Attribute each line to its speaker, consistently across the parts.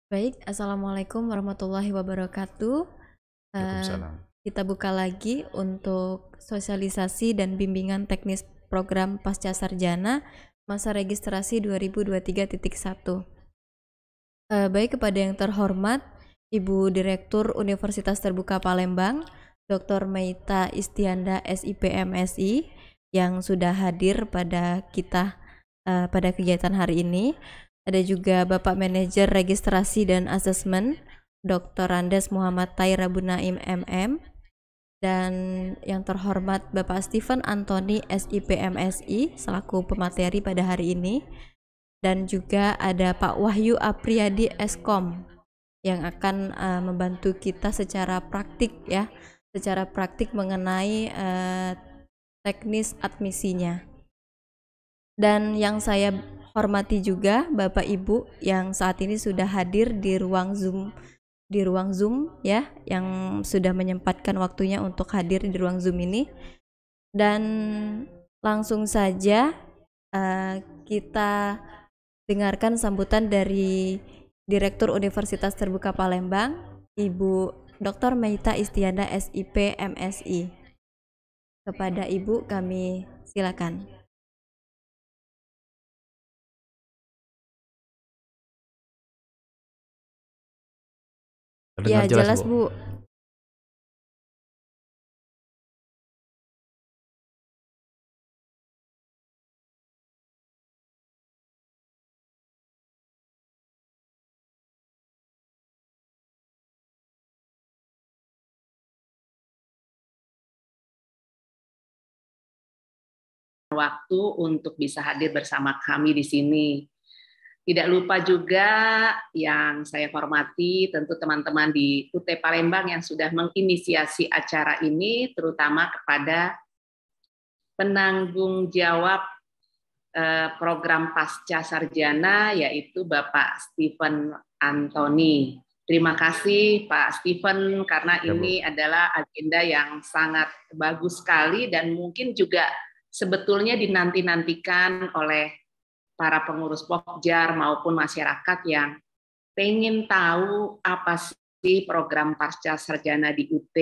Speaker 1: Baik, Assalamualaikum warahmatullahi wabarakatuh. Eh,
Speaker 2: Waalaikumsalam.
Speaker 1: kita buka lagi untuk sosialisasi dan bimbingan teknis program Pasca Sarjana masa registrasi 2023.1. Baik, kepada yang terhormat Ibu Direktur Universitas Terbuka Palembang, Dr. Meita Istianda SIPMSI yang sudah hadir pada kita pada kegiatan hari ini. Ada juga Bapak Manajer Registrasi dan Asesmen, Dr. Andes Muhammad Taira Bunaim MM, dan yang terhormat Bapak Stephen Anthony SIPMSI selaku pemateri pada hari ini, dan juga ada Pak Wahyu Apriyadi Eskom yang akan membantu kita secara praktik ya, secara praktik mengenai teknis admisinya. Dan yang saya hormati juga Bapak Ibu yang saat ini sudah hadir di ruang Zoom ya, yang sudah menyempatkan waktunya untuk hadir di ruang Zoom ini. Dan langsung saja kita dengarkan sambutan dari Direktur Universitas Terbuka Palembang, Ibu Dr. Meita Istianda SIP MSI. Kepada Ibu kami silakan. Ya,
Speaker 2: Terdengar jelas,
Speaker 1: jelas
Speaker 2: Bu.
Speaker 1: Bu.
Speaker 3: Waktu untuk bisa hadir bersama kami di sini. Tidak lupa juga yang saya hormati tentu teman-teman di UT Palembang yang sudah menginisiasi acara ini, terutama kepada penanggung jawab program Pasca Sarjana yaitu Bapak Stephen Anthony. Terima kasih Pak Stephen karena
Speaker 2: Ya, Bu.
Speaker 3: ini adalah agenda yang sangat bagus sekali dan mungkin juga sebetulnya dinanti-nantikan oleh para pengurus Pokjar maupun masyarakat yang pengen tahu apa sih program Pasca Sarjana di UT,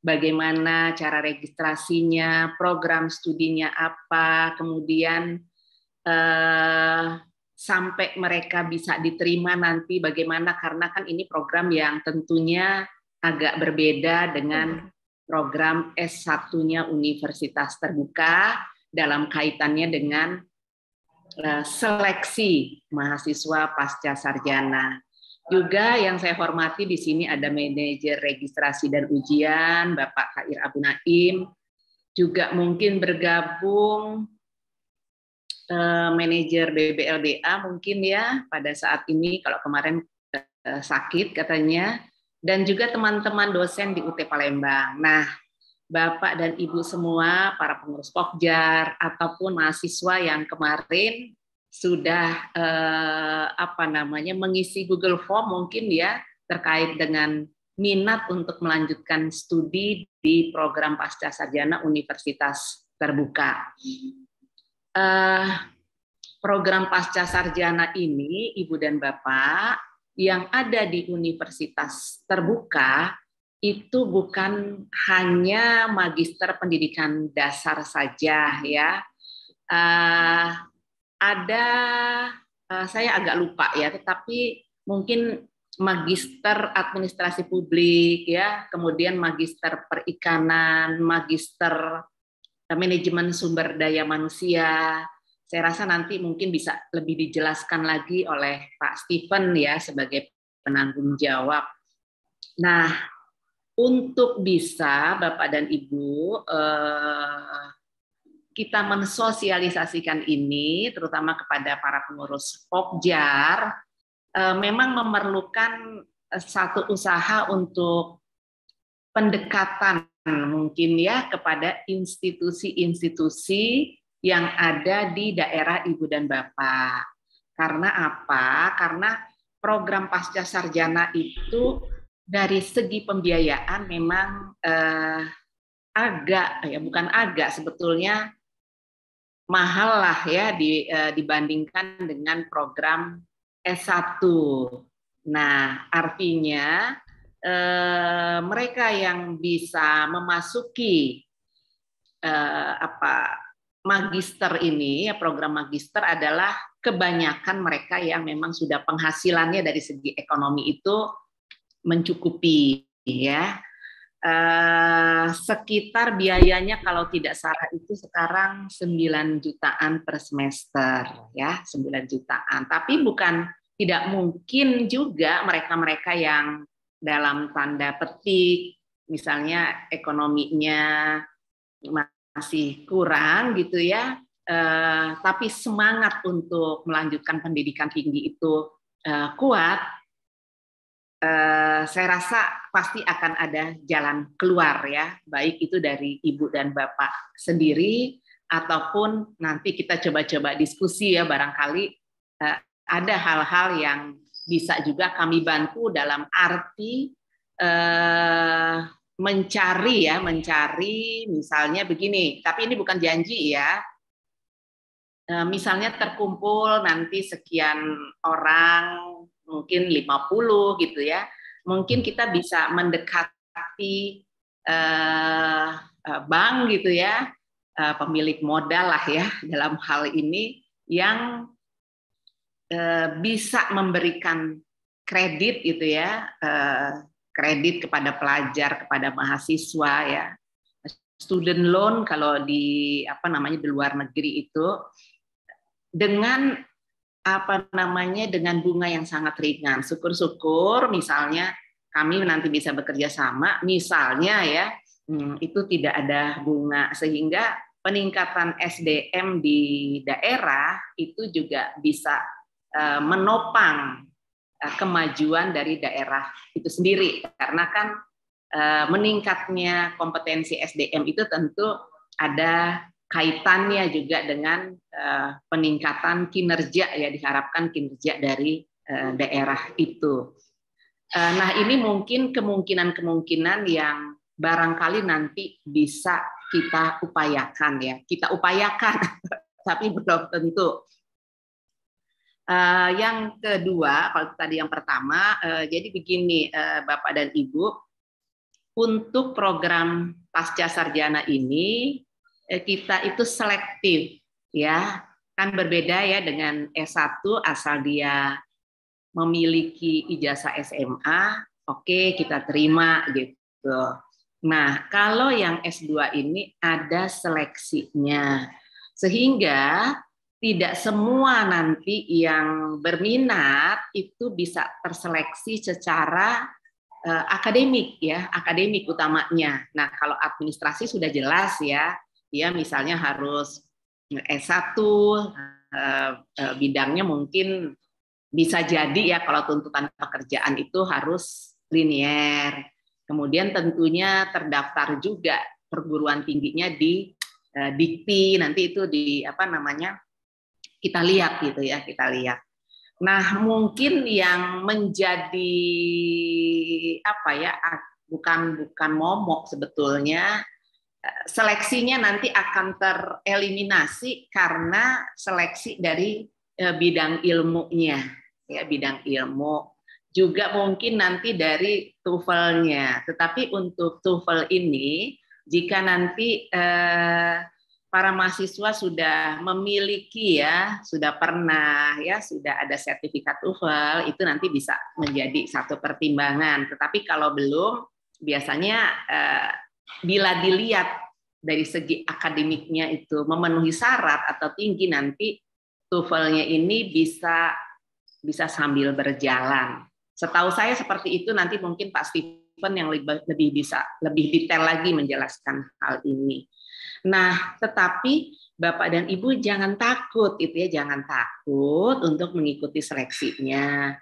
Speaker 3: bagaimana cara registrasinya, program studinya apa, kemudian sampai mereka bisa diterima nanti bagaimana, karena kan ini program yang tentunya agak berbeda dengan program S1-nya Universitas Terbuka dalam kaitannya dengan seleksi mahasiswa pasca sarjana. Juga yang saya hormati di sini ada manajer registrasi dan ujian Bapak Khair Abu Naim, juga mungkin bergabung manajer BBLDA mungkin ya pada saat ini, kalau kemarin sakit katanya, dan juga teman-teman dosen di UT Palembang. Nah, Bapak dan Ibu semua, para pengurus Pokjar ataupun mahasiswa yang kemarin sudah mengisi Google Form mungkin ya terkait dengan minat untuk melanjutkan studi di program Pasca Sarjana Universitas Terbuka. Program Pasca Sarjana ini, Ibu dan Bapak, yang ada di Universitas Terbuka itu bukan hanya magister pendidikan dasar saja ya. Ada saya agak lupa ya, tetapi mungkin magister administrasi publik ya, kemudian magister perikanan, magister manajemen sumber daya manusia. Saya rasa nanti mungkin bisa lebih dijelaskan lagi oleh Pak Stephen ya sebagai penanggung jawab. Nah, untuk bisa Bapak dan Ibu kita mensosialisasikan ini terutama kepada para pengurus Pokjar, memang memerlukan satu usaha untuk pendekatan mungkin ya kepada institusi-institusi yang ada di daerah Ibu dan Bapak. Karena apa? Karena program pasca sarjana itu dari segi pembiayaan memang sebetulnya mahal lah ya dibandingkan dengan program S1. Nah, artinya mereka yang bisa memasuki magister ini, ya program magister adalah kebanyakan mereka yang memang sudah penghasilannya dari segi ekonomi itu mencukupi, ya. Sekitar biayanya kalau tidak salah itu sekarang 9 jutaan per semester, ya, 9 jutaan. Tapi bukan tidak mungkin juga mereka-mereka yang dalam tanda petik misalnya ekonominya masih kurang gitu ya, tapi semangat untuk melanjutkan pendidikan tinggi itu kuat, saya rasa pasti akan ada jalan keluar ya, baik itu dari ibu dan bapak sendiri ataupun nanti kita coba-coba diskusi ya, barangkali ada hal-hal yang bisa juga kami bantu dalam arti mencari misalnya begini, tapi ini bukan janji ya. Misalnya terkumpul nanti sekian orang, mungkin 50 gitu ya. Mungkin kita bisa mendekati bank gitu ya, pemilik modal lah ya dalam hal ini yang bisa memberikan kredit gitu ya, kredit kepada pelajar, kepada mahasiswa ya. Student loan kalau di di luar negeri itu dengan dengan bunga yang sangat ringan. Syukur-syukur misalnya kami nanti bisa bekerja sama, misalnya ya, itu tidak ada bunga sehingga peningkatan SDM di daerah itu juga bisa menopang kemajuan dari daerah itu sendiri, karena kan meningkatnya kompetensi SDM itu tentu ada kaitannya juga dengan peningkatan kinerja ya, diharapkan kinerja dari daerah itu. Nah, ini mungkin kemungkinan yang barangkali nanti bisa kita upayakan ya, kita upayakan tapi belum tentu. Yang kedua, kalau tadi yang pertama, jadi begini Bapak dan Ibu, untuk program pasca sarjana ini kita itu selektif ya, kan berbeda ya dengan S1 asal dia memiliki ijazah SMA, oke, kita terima gitu. Nah, kalau yang S2 ini ada seleksinya, sehingga tidak semua nanti yang berminat itu bisa terseleksi secara akademik ya, akademik utamanya. Nah, kalau administrasi sudah jelas ya, dia misalnya harus S1, bidangnya mungkin bisa jadi ya kalau tuntutan pekerjaan itu harus linier. Kemudian tentunya terdaftar juga perguruan tingginya di Dikti, nanti itu di kita lihat gitu ya, kita lihat. Nah, mungkin yang menjadi bukan momok sebetulnya, seleksinya nanti akan tereliminasi karena seleksi dari bidang ilmunya, ya, bidang ilmu. Juga mungkin nanti dari TOEFL-nya. Tetapi untuk TOEFL ini, jika nanti para mahasiswa sudah memiliki ya, sudah pernah ya, sudah ada sertifikat TOEFL, itu nanti bisa menjadi satu pertimbangan. Tetapi kalau belum, biasanya bila dilihat dari segi akademiknya itu memenuhi syarat atau tinggi, nanti TOEFL-nya ini bisa sambil berjalan. Setahu saya seperti itu, nanti mungkin Pak Stephen yang lebih detail lagi menjelaskan hal ini. Nah, tetapi Bapak dan Ibu jangan takut itu ya, jangan takut untuk mengikuti seleksinya.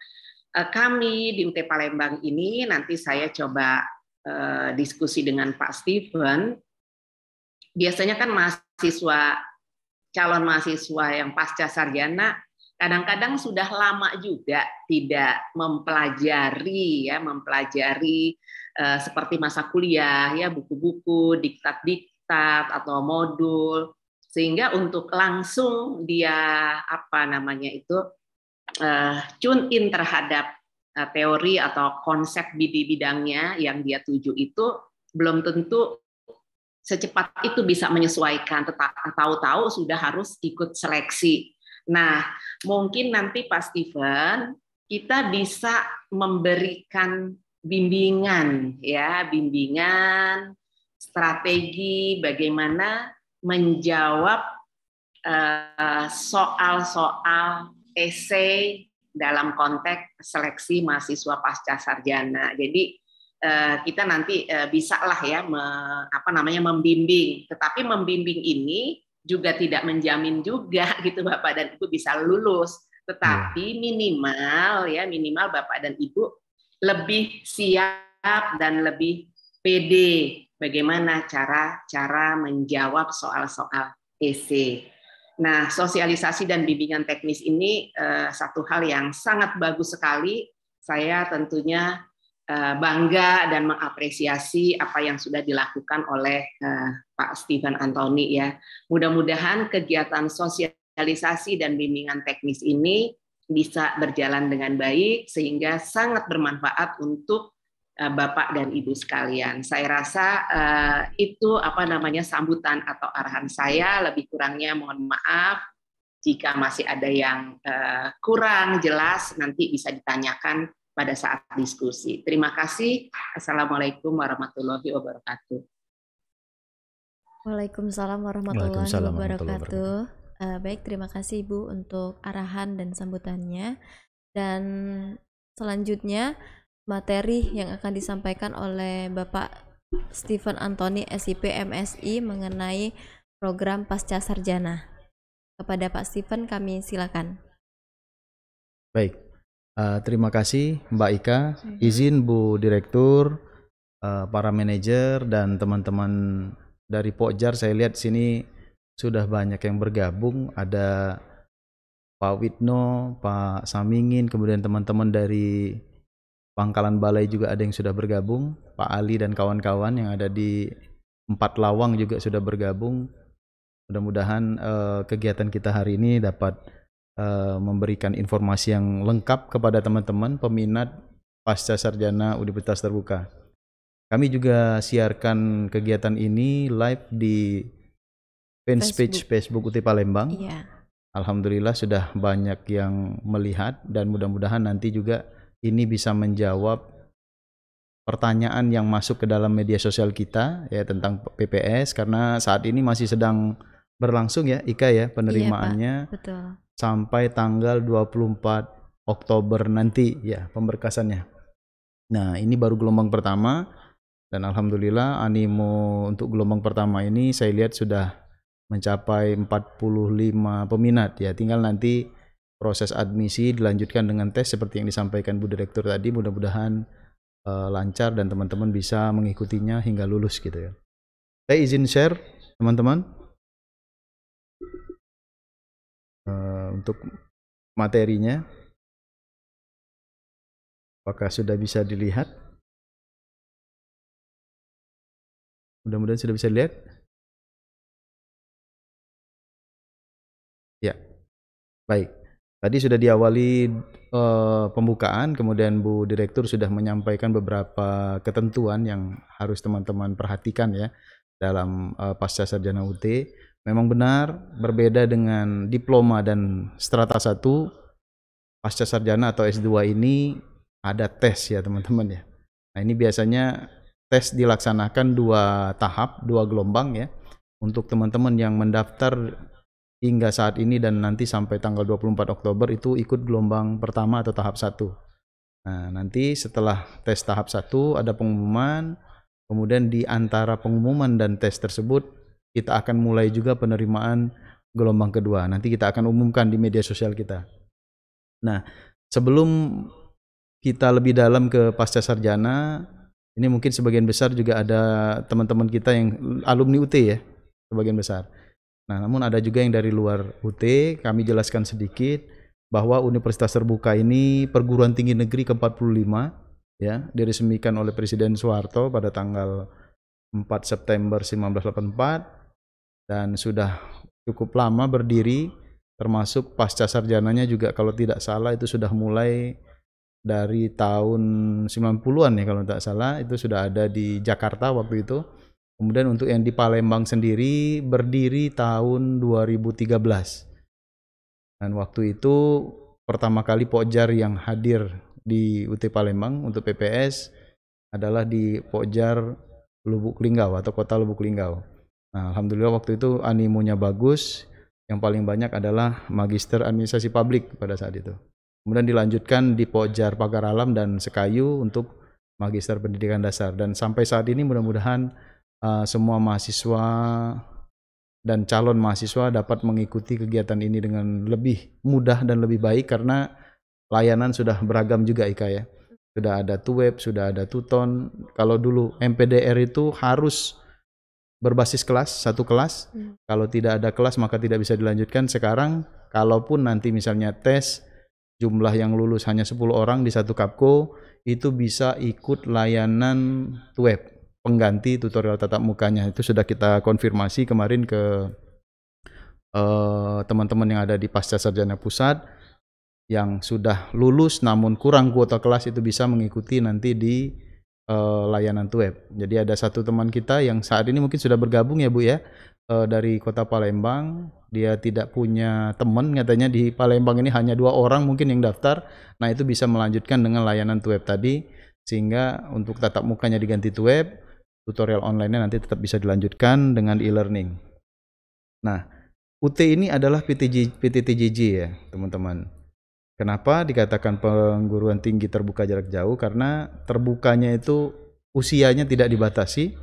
Speaker 3: Kami di UT Palembang ini nanti saya coba diskusi dengan Pak Stephen. Biasanya kan calon mahasiswa yang pasca sarjana kadang-kadang sudah lama juga tidak mempelajari seperti masa kuliah ya, buku-buku, diktat-diktat atau modul, sehingga untuk langsung dia tune in terhadap teori atau konsep bidangnya yang dia tuju itu belum tentu secepat itu bisa menyesuaikan, tahu-tahu sudah harus ikut seleksi. Nah, mungkin nanti Pak Steven kita bisa memberikan bimbingan ya, bimbingan strategi bagaimana menjawab soal-soal esai dalam konteks seleksi mahasiswa pasca sarjana. Jadi kita nanti bisa lah ya membimbing. Tetapi membimbing ini juga tidak menjamin juga gitu Bapak dan Ibu bisa lulus. Tetapi minimal Bapak dan Ibu lebih siap dan lebih pede bagaimana cara menjawab soal-soal esai. Nah, sosialisasi dan bimbingan teknis ini satu hal yang sangat bagus sekali. Saya tentunya bangga dan mengapresiasi apa yang sudah dilakukan oleh Pak Steven Antony ya. Mudah-mudahan kegiatan sosialisasi dan bimbingan teknis ini bisa berjalan dengan baik sehingga sangat bermanfaat untuk Bapak dan Ibu sekalian. Saya rasa itu sambutan atau arahan saya. Lebih kurangnya mohon maaf. Jika masih ada yang kurang jelas nanti bisa ditanyakan pada saat diskusi. Terima kasih. Assalamualaikum warahmatullahi wabarakatuh.
Speaker 1: Waalaikumsalam warahmatullahi wabarakatuh. Baik, terima kasih Ibu untuk arahan dan sambutannya. Dan selanjutnya materi yang akan disampaikan oleh Bapak Steven Antony SIP MSI mengenai program pasca sarjana. Kepada Pak Steven kami silakan.
Speaker 2: Baik. Terima kasih Mbak Ika, izin Bu Direktur, para manajer dan teman-teman dari Pokjar. Saya lihat sini sudah banyak yang bergabung, ada Pak Widno, Pak Samingin, kemudian teman-teman dari Pangkalan Balai juga ada yang sudah bergabung, Pak Ali dan kawan-kawan yang ada di 4 Lawang juga sudah bergabung. Mudah-mudahan kegiatan kita hari ini dapat memberikan informasi yang lengkap kepada teman-teman peminat pasca sarjana Universitas Terbuka. Kami juga siarkan kegiatan ini live di fanpage Facebook UT Palembang. Iya. Alhamdulillah sudah banyak yang melihat dan mudah-mudahan nanti juga ini bisa menjawab pertanyaan yang masuk ke dalam media sosial kita ya tentang PPS, karena saat ini masih sedang berlangsung ya Ika ya penerimaannya. Iya, Pak. Betul. Sampai tanggal 24 Oktober nanti ya pemberkasannya. Nah, ini baru gelombang pertama dan alhamdulillah animo untuk gelombang pertama ini saya lihat sudah mencapai 45 peminat ya. Tinggal nanti proses admisi dilanjutkan dengan tes seperti yang disampaikan Bu Direktur tadi. Mudah-mudahan lancar dan teman-teman bisa mengikutinya hingga lulus gitu ya. Saya izin share teman-teman. Untuk materinya, apakah sudah bisa dilihat? Mudah-mudahan sudah bisa dilihat. Ya, baik. Tadi sudah diawali pembukaan, kemudian Bu Direktur sudah menyampaikan beberapa ketentuan yang harus teman-teman perhatikan ya dalam pasca sarjana UT. Memang benar berbeda dengan diploma dan strata 1, pasca sarjana atau S2 ini ada tes ya teman-teman ya. Nah ini biasanya tes dilaksanakan 2 tahap, 2 gelombang ya. Untuk teman-teman yang mendaftar hingga saat ini dan nanti sampai tanggal 24 Oktober itu ikut gelombang pertama atau tahap 1. Nah nanti setelah tes tahap 1 ada pengumuman, kemudian di antara pengumuman dan tes tersebut kita akan mulai juga penerimaan gelombang kedua. Nanti kita akan umumkan di media sosial kita. Nah, sebelum kita lebih dalam ke pasca sarjana, ini mungkin sebagian besar juga ada teman-teman kita yang alumni UT ya, sebagian besar. Nah, namun ada juga yang dari luar UT. Kami jelaskan sedikit bahwa Universitas Terbuka ini perguruan tinggi negeri ke-45 ya, diresmikan oleh Presiden Soeharto pada tanggal 4 September 1984 dan sudah cukup lama berdiri, termasuk pasca sarjananya juga kalau tidak salah itu sudah mulai dari tahun 90-an ya kalau tidak salah, itu sudah ada di Jakarta waktu itu. Kemudian untuk yang di Palembang sendiri berdiri tahun 2013. Dan waktu itu pertama kali Pokjar yang hadir di UT Palembang untuk PPS adalah di Pokjar Lubuk Linggau atau Kota Lubuk Linggau. Nah, alhamdulillah waktu itu animonya bagus. Yang paling banyak adalah Magister Administrasi Publik pada saat itu. Kemudian dilanjutkan di Pokjar Pagar Alam dan Sekayu untuk Magister Pendidikan Dasar. Dan sampai saat ini mudah-mudahan semua mahasiswa dan calon mahasiswa dapat mengikuti kegiatan ini dengan lebih mudah dan lebih baik karena layanan sudah beragam juga Ika ya. Sudah ada Tuweb, sudah ada Tuton. Kalau dulu MPDR itu harus berbasis kelas, satu kelas. Kalau tidak ada kelas maka tidak bisa dilanjutkan. Sekarang kalaupun nanti misalnya tes jumlah yang lulus hanya 10 orang di satu Kapko, itu bisa ikut layanan Tuweb pengganti tutorial tatap mukanya. Itu sudah kita konfirmasi kemarin ke teman-teman yang ada di Pasca Sarjana Pusat yang sudah lulus namun kurang kuota kelas, itu bisa mengikuti nanti di layanan Tuweb. Jadi ada satu teman kita yang saat ini mungkin sudah bergabung ya Bu ya, dari Kota Palembang. Dia tidak punya teman, katanya di Palembang ini hanya 2 orang mungkin yang daftar. Nah itu bisa melanjutkan dengan layanan Tuweb tadi, sehingga untuk tatap mukanya diganti Tuweb, tutorial online-nya nanti tetap bisa dilanjutkan dengan e-learning. Nah, UT ini adalah PTTJJ ya teman-teman. Kenapa dikatakan perguruan tinggi terbuka jarak jauh? Karena terbukanya itu usianya tidak dibatasi,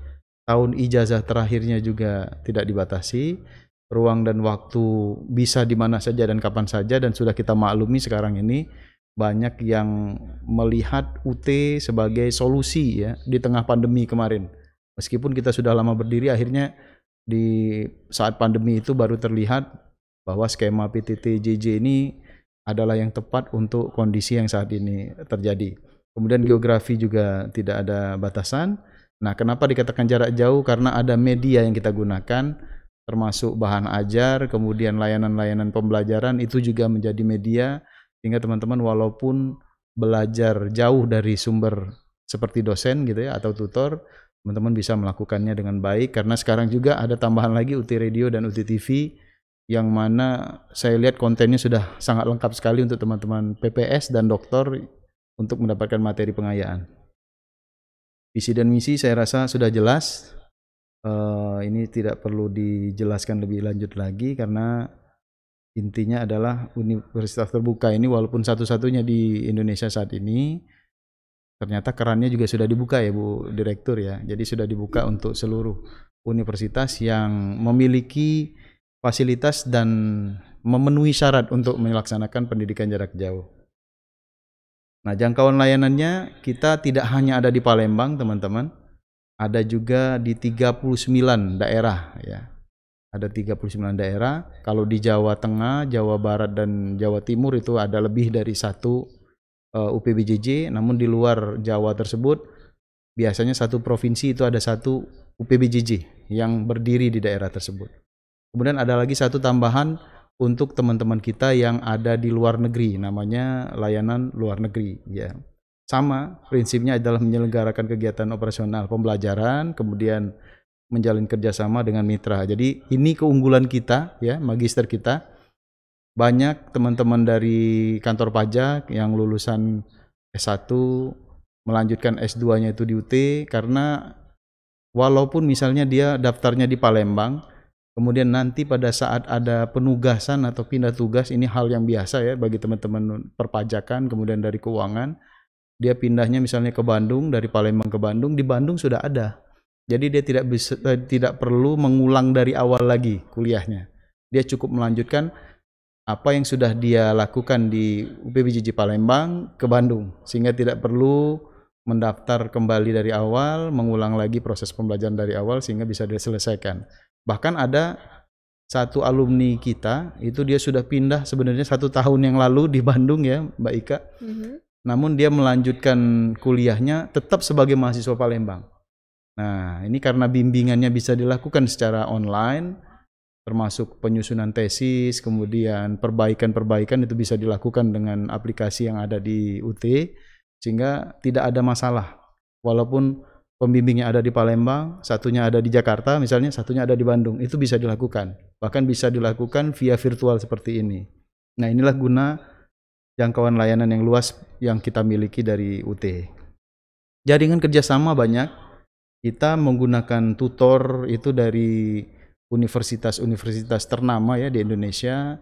Speaker 2: tahun ijazah terakhirnya juga tidak dibatasi, ruang dan waktu bisa di mana saja dan kapan saja, dan sudah kita maklumi sekarang ini banyak yang melihat UT sebagai solusi ya di tengah pandemi kemarin. Meskipun kita sudah lama berdiri, akhirnya di saat pandemi itu baru terlihat bahwa skema PTTJJ ini adalah yang tepat untuk kondisi yang saat ini terjadi. Kemudian geografi juga tidak ada batasan. Nah, kenapa dikatakan jarak jauh? Karena ada media yang kita gunakan, termasuk bahan ajar, kemudian layanan-layanan pembelajaran itu juga menjadi media, sehingga teman-teman walaupun belajar jauh dari sumber seperti dosen gitu ya atau tutor, teman-teman bisa melakukannya dengan baik. Karena sekarang juga ada tambahan lagi UT Radio dan UT TV, yang mana saya lihat kontennya sudah sangat lengkap sekali untuk teman-teman PPS dan doktor untuk mendapatkan materi pengayaan. Visi dan misi saya rasa sudah jelas. Ini tidak perlu dijelaskan lebih lanjut lagi, karena intinya adalah universitas terbuka ini walaupun satu-satunya di Indonesia saat ini, ternyata kerannya juga sudah dibuka ya Bu Direktur ya. Jadi sudah dibuka untuk seluruh universitas yang memiliki fasilitas dan memenuhi syarat untuk melaksanakan pendidikan jarak jauh. Nah, jangkauan layanannya kita tidak hanya ada di Palembang, teman-teman. Ada juga di 39 daerah ya. Ada 39 daerah. Kalau di Jawa Tengah, Jawa Barat dan Jawa Timur itu ada lebih dari 1 UPBJJ, namun di luar Jawa tersebut biasanya satu provinsi itu ada 1 UPBJJ yang berdiri di daerah tersebut. Kemudian ada lagi satu tambahan untuk teman-teman kita yang ada di luar negeri, namanya layanan luar negeri ya. Sama prinsipnya adalah menyelenggarakan kegiatan operasional pembelajaran, kemudian menjalin kerjasama dengan mitra. Jadi ini keunggulan kita ya, magister kita. Banyak teman-teman dari kantor pajak yang lulusan S1 melanjutkan S2-nya itu di UT, karena walaupun misalnya dia daftarnya di Palembang, kemudian nanti pada saat ada penugasan atau pindah tugas, ini hal yang biasa ya bagi teman-teman perpajakan, kemudian dari keuangan, dia pindahnya misalnya ke Bandung, dari Palembang ke Bandung, di Bandung sudah ada. Jadi dia tidak perlu mengulang dari awal lagi kuliahnya. Dia cukup melanjutkan apa yang sudah dia lakukan di UPBJJ Palembang ke Bandung, sehingga tidak perlu mendaftar kembali dari awal, mengulang lagi proses pembelajaran dari awal, sehingga bisa diselesaikan. Bahkan ada satu alumni kita, itu dia sudah pindah sebenarnya 1 tahun yang lalu di Bandung ya Mbak Ika. Namun dia melanjutkan kuliahnya tetap sebagai mahasiswa Palembang. Nah, ini karena bimbingannya bisa dilakukan secara online, termasuk penyusunan tesis, kemudian perbaikan-perbaikan itu bisa dilakukan dengan aplikasi yang ada di UT, sehingga tidak ada masalah. Walaupun pembimbingnya ada di Palembang, satunya ada di Jakarta misalnya, satunya ada di Bandung, itu bisa dilakukan. Bahkan bisa dilakukan via virtual seperti ini. Nah, inilah guna jangkauan layanan yang luas yang kita miliki dari UT. Jaringan kerjasama banyak. Kita menggunakan tutor itu dari universitas-universitas ternama ya di Indonesia,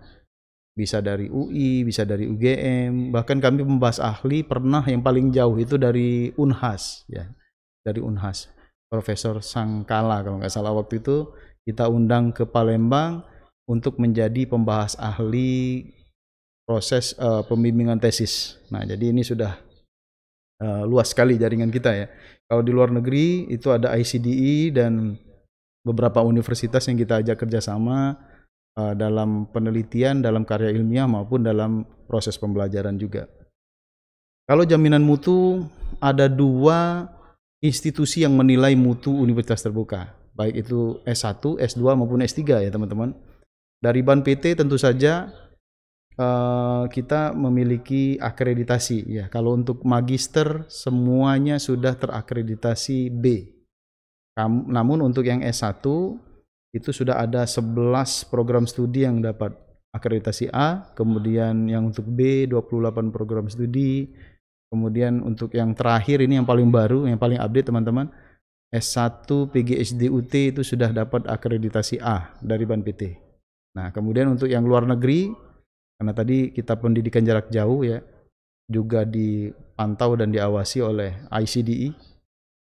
Speaker 2: bisa dari UI, bisa dari UGM, bahkan kami membahas ahli pernah yang paling jauh itu dari Unhas ya, dari Unhas, Profesor Sangkala kalau nggak salah. Waktu itu kita undang ke Palembang untuk menjadi pembahas ahli proses pembimbingan tesis. Nah, jadi ini sudah luas sekali jaringan kita ya. Kalau di luar negeri itu ada ICDE dan beberapa universitas yang kita ajak kerjasama dalam penelitian, dalam karya ilmiah maupun dalam proses pembelajaran juga. Kalau jaminan mutu, ada 2 institusi yang menilai mutu universitas terbuka, baik itu S1, S2 maupun S3 ya teman-teman. Dari Ban PT tentu saja kita memiliki akreditasi ya. Kalau untuk magister semuanya sudah terakreditasi B. Namun untuk yang S1 itu sudah ada 11 program studi yang dapat akreditasi A, kemudian yang untuk B 28 program studi, kemudian untuk yang terakhir ini yang paling baru, yang paling update teman-teman, S1 PGHD UT itu sudah dapat akreditasi A dari Ban PT. Nah, kemudian untuk yang luar negeri, karena tadi kita pendidikan jarak jauh ya, juga dipantau dan diawasi oleh ICDE,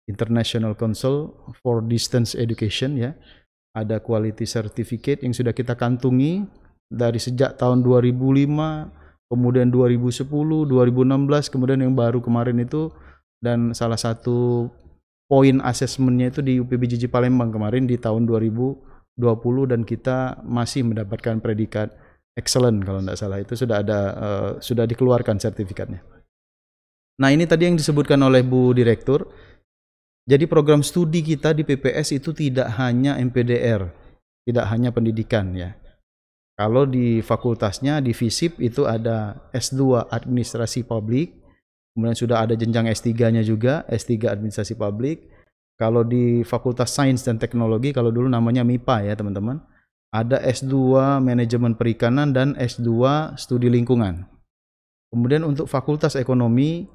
Speaker 2: International Council for Distance Education ya. Ada quality certificate yang sudah kita kantungi dari sejak tahun 2005, kemudian 2010, 2016, kemudian yang baru kemarin itu, dan salah satu poin asesmennya itu di UPBJJ Palembang kemarin di tahun 2020, dan kita masih mendapatkan predikat excellent kalau tidak salah. Itu sudah ada sudah dikeluarkan sertifikatnya. Nah, ini tadi yang disebutkan oleh Bu Direktur. Jadi program studi kita di PPS itu tidak hanya MPDR, tidak hanya pendidikan ya. Kalau di fakultasnya di FISIP itu ada S2 Administrasi Publik, kemudian sudah ada jenjang S3-nya juga, S3 Administrasi Publik. Kalau di Fakultas Sains dan Teknologi, kalau dulu namanya MIPA ya teman-teman, ada S2 Manajemen Perikanan dan S2 Studi Lingkungan. Kemudian untuk Fakultas Ekonomi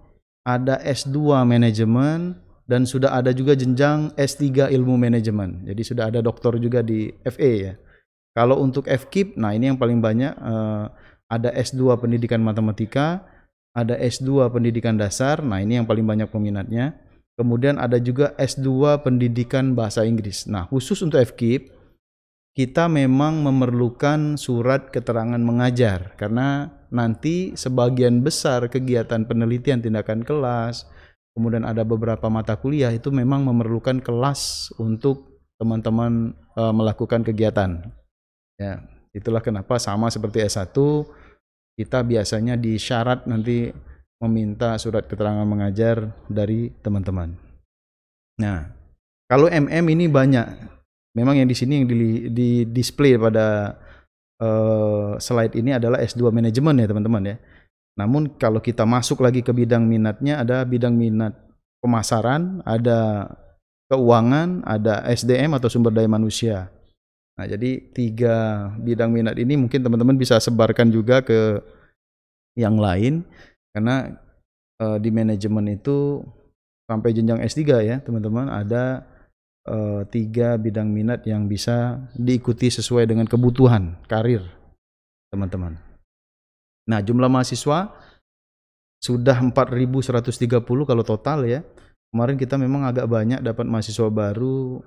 Speaker 2: ada S2 Manajemen dan sudah ada juga jenjang S3 Ilmu Manajemen. Jadi sudah ada doktor juga di FE ya. Kalau untuk FKIP, nah ini yang paling banyak, ada S2 Pendidikan Matematika, ada S2 Pendidikan Dasar, nah ini yang paling banyak peminatnya. Kemudian ada juga S2 Pendidikan Bahasa Inggris. Nah, khusus untuk FKIP, kita memang memerlukan surat keterangan mengajar, karena nanti sebagian besar kegiatan penelitian tindakan kelas, kemudian ada beberapa mata kuliah itu memang memerlukan kelas untuk teman-teman melakukan kegiatan. Ya, itulah kenapa sama seperti S1 kita biasanya disyarat nanti meminta surat keterangan mengajar dari teman-teman. Nah, kalau MM ini banyak. Memang yang di sini yang di display pada slide ini adalah S2 manajemen ya teman-teman ya. Namun kalau kita masuk lagi ke bidang minatnya, ada bidang minat pemasaran, ada keuangan, ada SDM atau sumber daya manusia. Nah, jadi 3 bidang minat ini mungkin teman-teman bisa sebarkan juga ke yang lain, karena di manajemen itu sampai jenjang S3 ya teman-teman, ada 3 bidang minat yang bisa diikuti sesuai dengan kebutuhan karir teman-teman. Nah, jumlah mahasiswa sudah 4.130 kalau total ya. Kemarin kita memang agak banyak dapat mahasiswa baru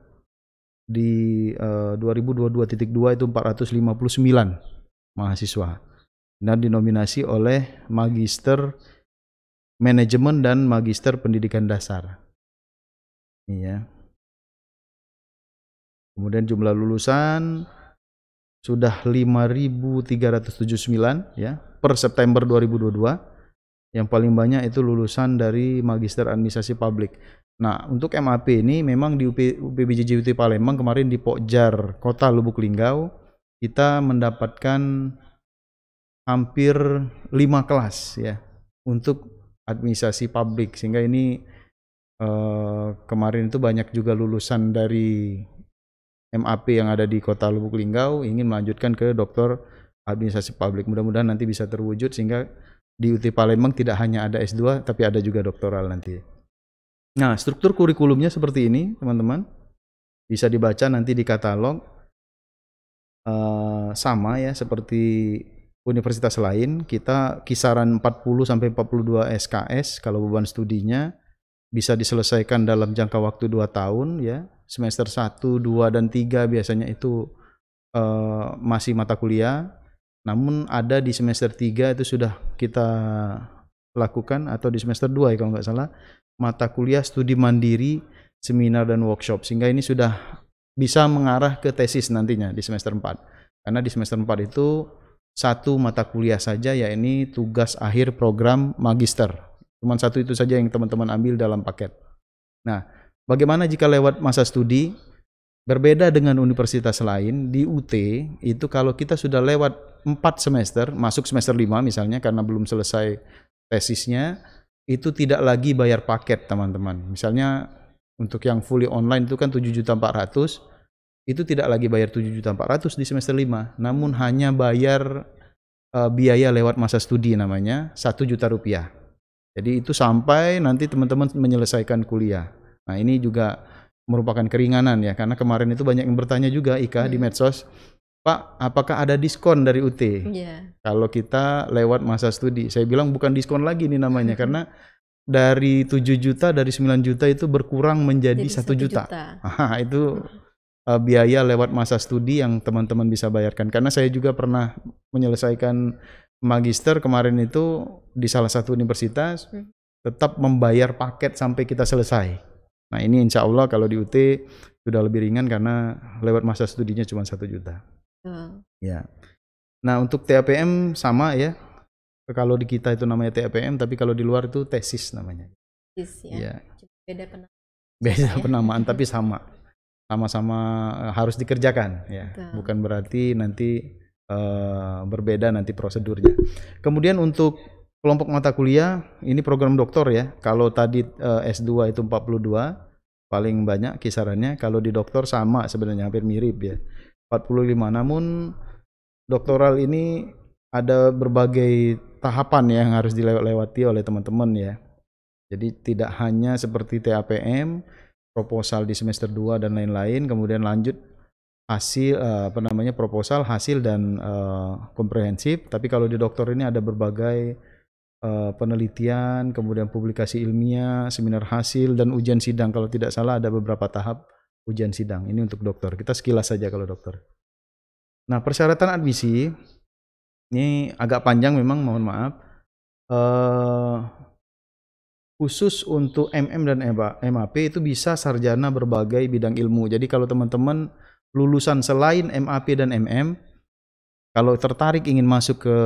Speaker 2: di 2022.2 itu 459 mahasiswa. Dan dinominasi oleh Magister Manajemen dan Magister Pendidikan Dasar. Ini ya. Kemudian jumlah lulusan sudah 5.379 ya per September 2022. Yang paling banyak itu lulusan dari Magister Administrasi Publik. Nah, untuk MAP ini memang di UPBJJ UT Palembang kemarin di Pokjar Kota Lubuk Linggau kita mendapatkan hampir 5 kelas ya untuk administrasi publik, sehingga ini kemarin itu banyak juga lulusan dari MAP yang ada di Kota Lubuk Linggau ingin melanjutkan ke doktor administrasi publik. Mudah-mudahan nanti bisa terwujud sehingga di UT Palembang tidak hanya ada S2 tapi ada juga doktoral nanti. Nah, struktur kurikulumnya seperti ini, teman-teman. Bisa dibaca nanti di katalog. Sama ya seperti universitas lain, kita kisaran 40 sampai 42 SKS kalau beban studinya, bisa diselesaikan dalam jangka waktu 2 tahun ya. Semester 1, 2 dan 3 biasanya itu masih mata kuliah. Namun ada di semester 3 itu sudah kita lakukan, atau di semester 2 ya kalau nggak salah, mata kuliah studi mandiri, seminar dan workshop, sehingga ini sudah bisa mengarah ke tesis nantinya di semester 4. Karena di semester 4 itu satu mata kuliah saja, yakni tugas akhir program magister. Cuman satu itu saja yang teman-teman ambil dalam paket. Nah, bagaimana jika lewat masa studi? Berbeda dengan universitas lain, di UT itu kalau kita sudah lewat 4 semester, masuk semester 5 misalnya karena belum selesai tesisnya, itu tidak lagi bayar paket, teman-teman. Misalnya untuk yang fully online itu kan 7.400.000, itu tidak lagi bayar 7.400.000 di semester 5, namun hanya bayar biaya lewat masa studi namanya 1 juta rupiah. Jadi itu sampai nanti teman-teman menyelesaikan kuliah. Nah, ini juga merupakan keringanan ya, karena kemarin itu banyak yang bertanya juga Ika di medsos, Pak, apakah ada diskon dari UT kalau kita lewat masa studi? Saya bilang bukan diskon lagi ini namanya, karena dari 7 juta, dari 9 juta itu berkurang menjadi 1 juta. Itu biaya lewat masa studi yang teman-teman bisa bayarkan. Karena saya juga pernah menyelesaikan magister kemarin itu di salah satu universitas, tetap membayar paket sampai kita selesai. Nah, ini insya Allah kalau di UT sudah lebih ringan karena lewat masa studinya cuma 1 juta. Ya. Nah, untuk TAPM sama ya. Kalau di kita itu namanya TAPM, tapi kalau di luar itu tesis namanya.
Speaker 1: Tesis ya. Beda penamaan.
Speaker 2: Beda penamaan tapi sama. Sama-sama harus dikerjakan ya. Bukan berarti nanti berbeda nanti prosedurnya. Kemudian untuk kelompok mata kuliah, ini program doktor ya. Kalau tadi S2 itu 42, paling banyak kisarannya. Kalau di doktor sama sebenarnya, hampir mirip ya, 45. Namun doktoral ini ada berbagai tahapan yang harus dilewati oleh teman-teman ya. Jadi tidak hanya seperti TAPM, proposal di semester 2 dan lain-lain, kemudian lanjut hasil proposal, hasil dan komprehensif. Tapi kalau di doktor ini ada berbagai penelitian, kemudian publikasi ilmiah, seminar hasil, dan ujian sidang. Kalau tidak salah ada beberapa tahap ujian sidang. Ini untuk dokter. Kita sekilas saja kalau dokter. Nah, persyaratan admisi ini agak panjang memang, mohon maaf. Khusus untuk MM dan MAP itu bisa sarjana berbagai bidang ilmu. Jadi kalau teman-teman lulusan selain MAP dan MM, kalau tertarik ingin masuk ke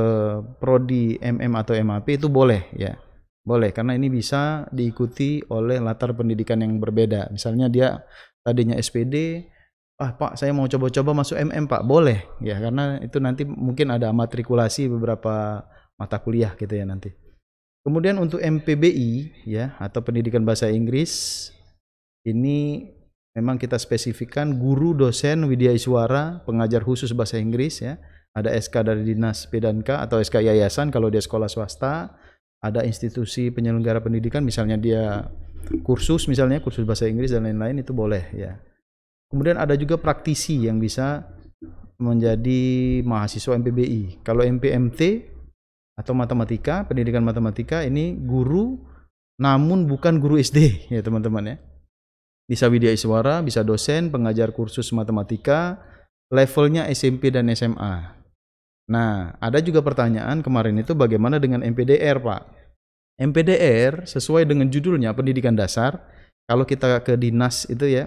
Speaker 2: prodi MM atau MAP itu boleh ya. Boleh, karena ini bisa diikuti oleh latar pendidikan yang berbeda. Misalnya dia tadinya SPD, Pak saya mau coba-coba masuk MM Pak, boleh ya, karena itu nanti mungkin ada matrikulasi beberapa mata kuliah gitu ya nanti. Kemudian untuk MPBI ya, atau pendidikan bahasa Inggris, ini memang kita spesifikkan guru, dosen, widyaswara, pengajar khusus bahasa Inggris ya. Ada SK dari Dinas P&K atau SK yayasan kalau dia sekolah swasta. Ada institusi penyelenggara pendidikan, misalnya dia kursus, misalnya kursus bahasa Inggris dan lain-lain, itu boleh ya. Kemudian ada juga praktisi yang bisa menjadi mahasiswa MPBI. Kalau MPMT atau matematika, pendidikan matematika, ini guru namun bukan guru SD ya teman-teman ya. Bisa widyaswara, bisa dosen, pengajar kursus matematika, levelnya SMP dan SMA. Nah, ada juga pertanyaan kemarin itu bagaimana dengan MPDR, Pak? MPDR sesuai dengan judulnya pendidikan dasar. Kalau kita ke dinas itu ya,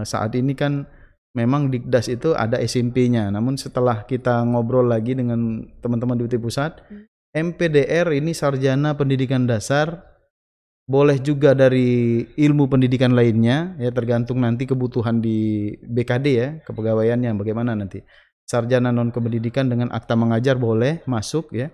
Speaker 2: saat ini kan memang Dikdas itu ada SMP-nya. Namun setelah kita ngobrol lagi dengan teman-teman di UT Pusat, MPDR ini sarjana pendidikan dasar, boleh juga dari ilmu pendidikan lainnya ya, tergantung nanti kebutuhan di BKD ya, kepegawaiannya bagaimana nanti. Sarjana non kependidikan dengan akta mengajar boleh masuk ya.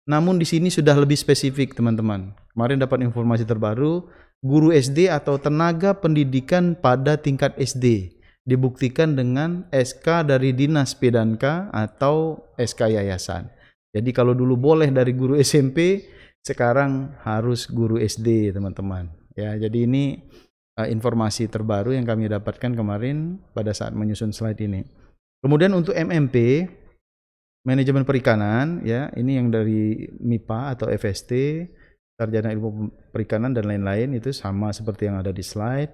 Speaker 2: Namun di sini sudah lebih spesifik teman-teman. Kemarin dapat informasi terbaru, guru SD atau tenaga pendidikan pada tingkat SD dibuktikan dengan SK dari Dinas Pedanka atau SK yayasan. Jadi kalau dulu boleh dari guru SMP, sekarang harus guru SD teman-teman. Ya, jadi ini informasi terbaru yang kami dapatkan kemarin pada saat menyusun slide ini. Kemudian untuk MMP, manajemen perikanan, ya, ini yang dari MIPA atau FST, sarjana ilmu perikanan dan lain-lain, itu sama seperti yang ada di slide.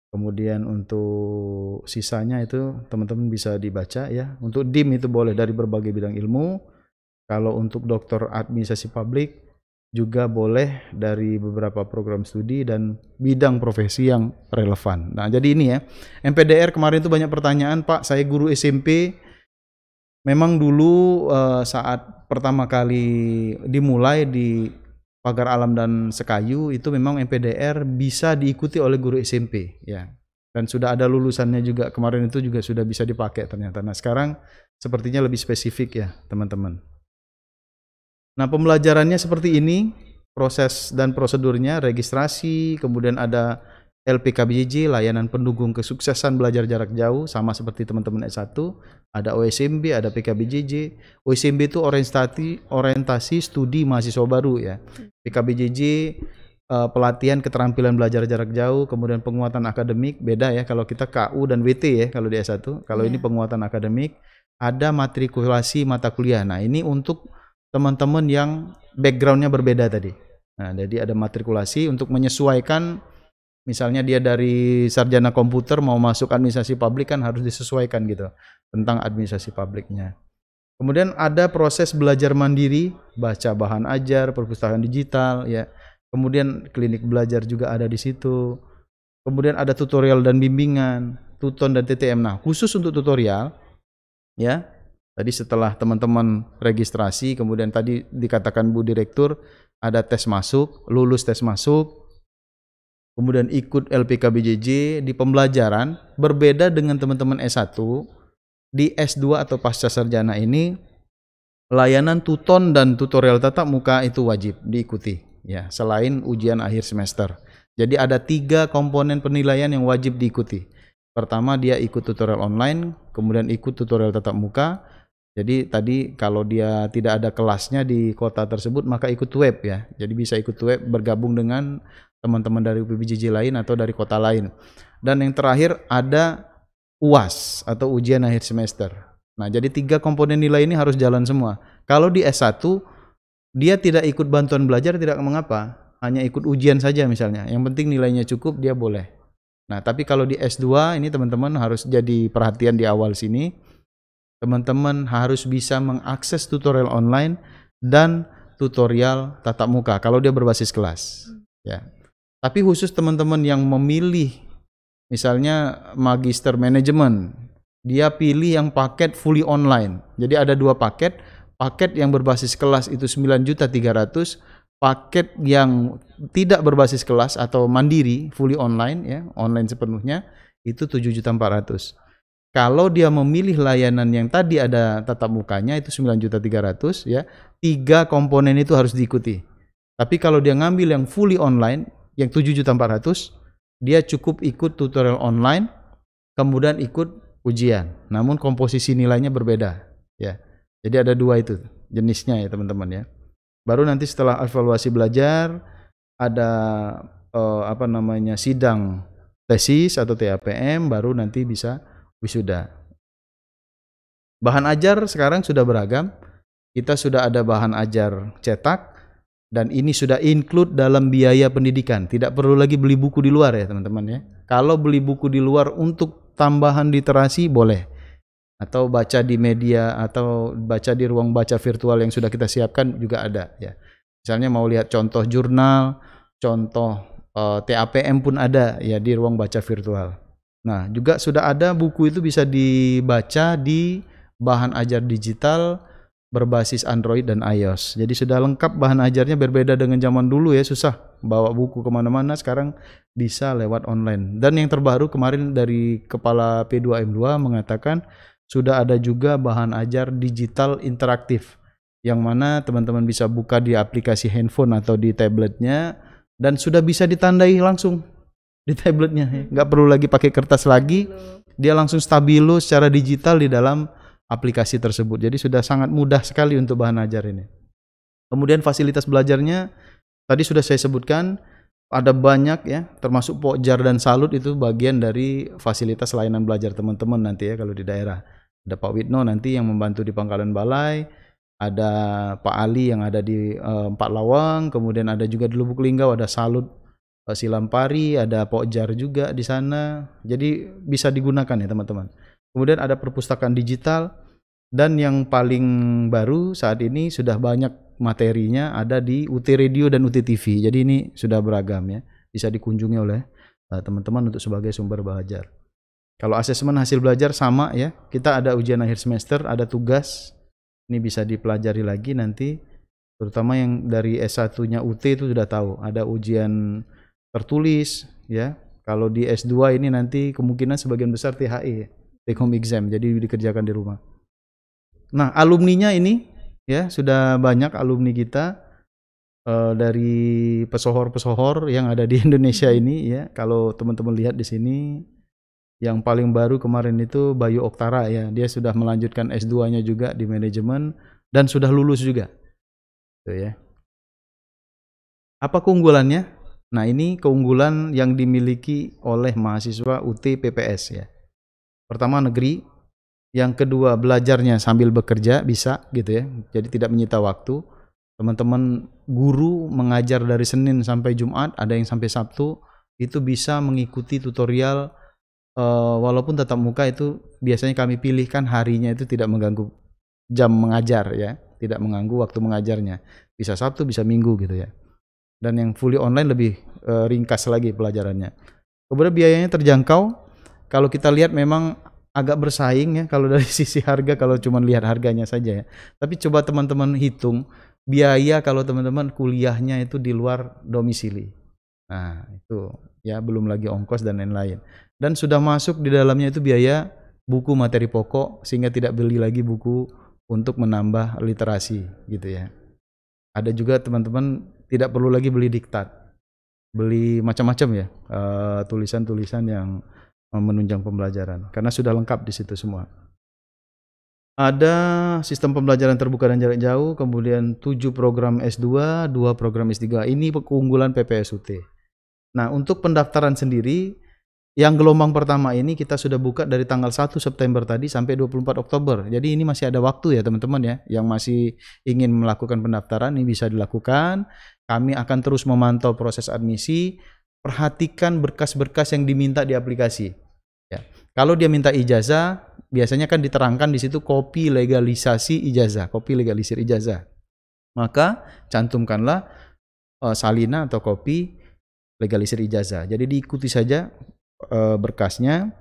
Speaker 2: Kemudian untuk sisanya itu teman-teman bisa dibaca ya. Untuk DIM itu boleh dari berbagai bidang ilmu. Kalau untuk doktor administrasi publik juga boleh dari beberapa program studi dan bidang profesi yang relevan. Nah, jadi ini ya. MPDR kemarin itu banyak pertanyaan, Pak, saya guru SMP. Memang dulu saat pertama kali dimulai di Pagar Alam dan Sekayu itu memang MPDR bisa diikuti oleh guru SMP ya. Dan sudah ada lulusannya juga, kemarin itu juga sudah bisa dipakai ternyata. Nah, sekarang sepertinya lebih spesifik ya, teman-teman. Nah, pembelajarannya seperti ini, proses dan prosedurnya, registrasi, kemudian ada LPKBJJ, layanan pendukung kesuksesan belajar jarak jauh, sama seperti teman-teman S1, ada OSMB, ada PKBJJ. OSMB itu orientasi studi mahasiswa baru ya. PKBJJ pelatihan keterampilan belajar jarak jauh, kemudian penguatan akademik, beda ya kalau kita KU dan WT ya kalau di S1. Kalau ini penguatan akademik, ada matrikulasi mata kuliah. Nah, ini untuk teman-teman yang backgroundnya berbeda tadi. Nah, jadi ada matrikulasi untuk menyesuaikan. Misalnya dia dari sarjana komputer mau masuk administrasi publik kan harus disesuaikan gitu tentang administrasi publiknya. Kemudian ada proses belajar mandiri, baca bahan ajar, perpustakaan digital ya. Kemudian klinik belajar juga ada di situ. Kemudian ada tutorial dan bimbingan, Tuton dan TTM. Nah, khusus untuk tutorial ya. Tadi setelah teman-teman registrasi, kemudian tadi dikatakan Bu Direktur ada tes masuk, lulus tes masuk. Kemudian ikut LPKBJJ di pembelajaran, berbeda dengan teman-teman S1, di S2 atau pasca sarjana ini, layanan tuton dan tutorial tatap muka itu wajib diikuti, ya, selain ujian akhir semester. Jadi ada 3 komponen penilaian yang wajib diikuti. Pertama, dia ikut tutorial online, kemudian ikut tutorial tatap muka. Jadi tadi kalau dia tidak ada kelasnya di kota tersebut, maka ikut web ya. Jadi bisa ikut web bergabung dengan teman-teman dari UPBJJ lain atau dari kota lain. Dan yang terakhir ada UAS atau ujian akhir semester. Nah, jadi 3 komponen nilai ini harus jalan semua. Kalau di S1 dia tidak ikut bantuan belajar tidak mengapa, hanya ikut ujian saja misalnya. Yang penting nilainya cukup dia boleh. Nah, tapi kalau di S2 ini teman-teman harus jadi perhatian di awal sini. Teman-teman harus bisa mengakses tutorial online dan tutorial tatap muka kalau dia berbasis kelas. Ya. Tapi khusus teman-teman yang memilih misalnya magister manajemen, dia pilih yang paket fully online. Jadi ada 2 paket. Paket yang berbasis kelas itu 9.300.000, paket yang tidak berbasis kelas atau mandiri fully online ya, online sepenuhnya itu 7.400.000. Kalau dia memilih layanan yang tadi ada tatap mukanya itu 9.300.000 ya, 3 komponen itu harus diikuti. Tapi kalau dia ngambil yang fully online yang 7.400.000, dia cukup ikut tutorial online, kemudian ikut ujian. Namun komposisi nilainya berbeda, ya. Jadi ada 2 itu jenisnya ya teman-teman ya. Baru nanti setelah evaluasi belajar ada sidang tesis atau TAPM, baru nanti bisa wisuda. Bahan ajar sekarang sudah beragam. Kita sudah ada bahan ajar cetak. Dan ini sudah include dalam biaya pendidikan. Tidak perlu lagi beli buku di luar ya teman-teman ya. Kalau beli buku di luar untuk tambahan literasi boleh. Atau baca di media atau baca di ruang baca virtual yang sudah kita siapkan juga ada ya. Misalnya mau lihat contoh jurnal, contoh TAPM pun ada ya di ruang baca virtual. Nah, juga sudah ada buku itu bisa dibaca di bahan ajar digital berbasis Android dan iOS. Jadi sudah lengkap bahan ajarnya, berbeda dengan zaman dulu ya, susah bawa buku kemana-mana, sekarang bisa lewat online. Dan yang terbaru kemarin dari Kepala P2M2 mengatakan sudah ada juga bahan ajar digital interaktif yang mana teman-teman bisa buka di aplikasi handphone atau di tabletnya dan sudah bisa ditandai langsung di tabletnya, ya. Nggak perlu lagi pakai kertas lagi, dia langsung stabilo secara digital di dalam aplikasi tersebut. Jadi sudah sangat mudah sekali untuk bahan ajar ini. Kemudian fasilitas belajarnya tadi sudah saya sebutkan, ada banyak ya, termasuk Pokjar dan Salut itu bagian dari fasilitas layanan belajar teman-teman nanti ya kalau di daerah. Ada Pak Witno nanti yang membantu di Pangkalan Balai, ada Pak Ali yang ada di Empat Lawang, kemudian ada juga di Lubuk Linggau ada Salut Silampari, ada Pokjar juga di sana. Jadi bisa digunakan ya teman-teman. Kemudian ada perpustakaan digital dan yang paling baru saat ini sudah banyak materinya ada di UT Radio dan UT TV. Jadi ini sudah beragam ya. Bisa dikunjungi oleh teman-teman untuk sebagai sumber belajar. Kalau asesmen hasil belajar sama ya. Kita ada ujian akhir semester, ada tugas. Ini bisa dipelajari lagi nanti, terutama yang dari S1-nya UT itu sudah tahu, ada ujian tertulis ya. Kalau di S2 ini nanti kemungkinan sebagian besar THE, take home exam, jadi dikerjakan di rumah. Nah, alumninya ini ya sudah banyak alumni kita dari pesohor-pesohor yang ada di Indonesia ini ya. Kalau teman-teman lihat di sini, yang paling baru kemarin itu Bayu Oktara ya, dia sudah melanjutkan S2-nya juga di manajemen dan sudah lulus juga. Tuh ya. Apa keunggulannya? Nah, ini keunggulan yang dimiliki oleh mahasiswa UT PPS ya. Pertama negeri, yang kedua belajarnya sambil bekerja bisa gitu ya. Jadi tidak menyita waktu. Teman-teman guru mengajar dari Senin sampai Jumat, ada yang sampai Sabtu, itu bisa mengikuti tutorial. Walaupun tatap muka itu biasanya kami pilihkan harinya itu tidak mengganggu jam mengajar ya, tidak mengganggu waktu mengajarnya. Bisa Sabtu, bisa Minggu gitu ya. Dan yang fully online lebih ringkas lagi pelajarannya. Kemudian biayanya terjangkau. Kalau kita lihat memang agak bersaing ya kalau dari sisi harga, kalau cuma lihat harganya saja ya. Tapi coba teman-teman hitung biaya kalau teman-teman kuliahnya itu di luar domisili. Nah, itu ya, belum lagi ongkos dan lain-lain. Dan sudah masuk di dalamnya itu biaya buku materi pokok, sehingga tidak beli lagi buku untuk menambah literasi gitu ya. Ada juga teman-teman tidak perlu lagi beli diktat, beli macam-macam ya, tulisan-tulisan yang menunjang pembelajaran karena sudah lengkap di situ semua. Ada sistem pembelajaran terbuka dan jarak jauh, kemudian 7 program S2, 2 program S3. Ini keunggulan PPSUT. Nah, untuk pendaftaran sendiri, yang gelombang pertama ini kita sudah buka dari tanggal 1 September tadi sampai 24 Oktober. Jadi ini masih ada waktu ya teman-teman ya, yang masih ingin melakukan pendaftaran ini bisa dilakukan. Kami akan terus memantau proses admisi, perhatikan berkas-berkas yang diminta di aplikasi. Ya. Kalau dia minta ijazah, biasanya kan diterangkan di situ kopi legalisasi ijazah, kopi legalisir ijazah. Maka cantumkanlah salina atau kopi legalisir ijazah. Jadi diikuti saja berkasnya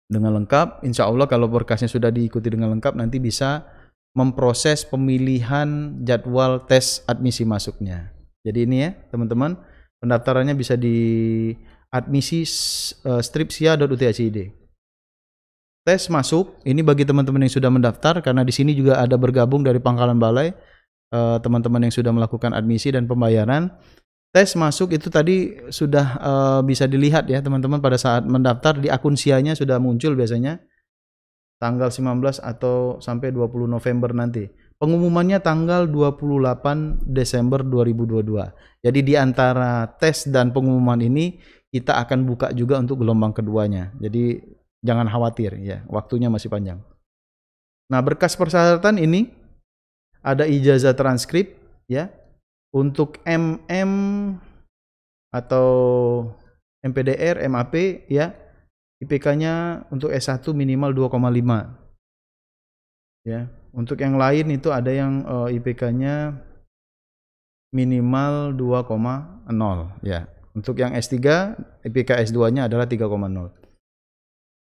Speaker 2: dengan lengkap. Insya Allah kalau berkasnya sudah diikuti dengan lengkap, nanti bisa memproses pemilihan jadwal tes admisi masuknya. Jadi ini ya teman-teman, pendaftarannya bisa di admisi stripsia.uthid. Tes masuk ini bagi teman-teman yang sudah mendaftar, karena di sini juga ada bergabung dari Pangkalan Balai, teman-teman yang sudah melakukan admisi dan pembayaran. Tes masuk itu tadi sudah bisa dilihat ya teman-teman, pada saat mendaftar di akun SIA-nya sudah muncul biasanya tanggal 19 atau sampai 20 November nanti. Pengumumannya tanggal 28 Desember 2022. Jadi di antara tes dan pengumuman ini kita akan buka juga untuk gelombang keduanya. Jadi jangan khawatir ya, waktunya masih panjang. Nah, berkas persyaratan ini ada ijazah transkrip ya. Untuk MM atau MPDR, MAP ya, IPK-nya untuk S1 minimal 2,5. Ya, untuk yang lain itu ada yang IPK-nya minimal 2,0 ya. Untuk yang S3, IPK S2-nya adalah 3,0.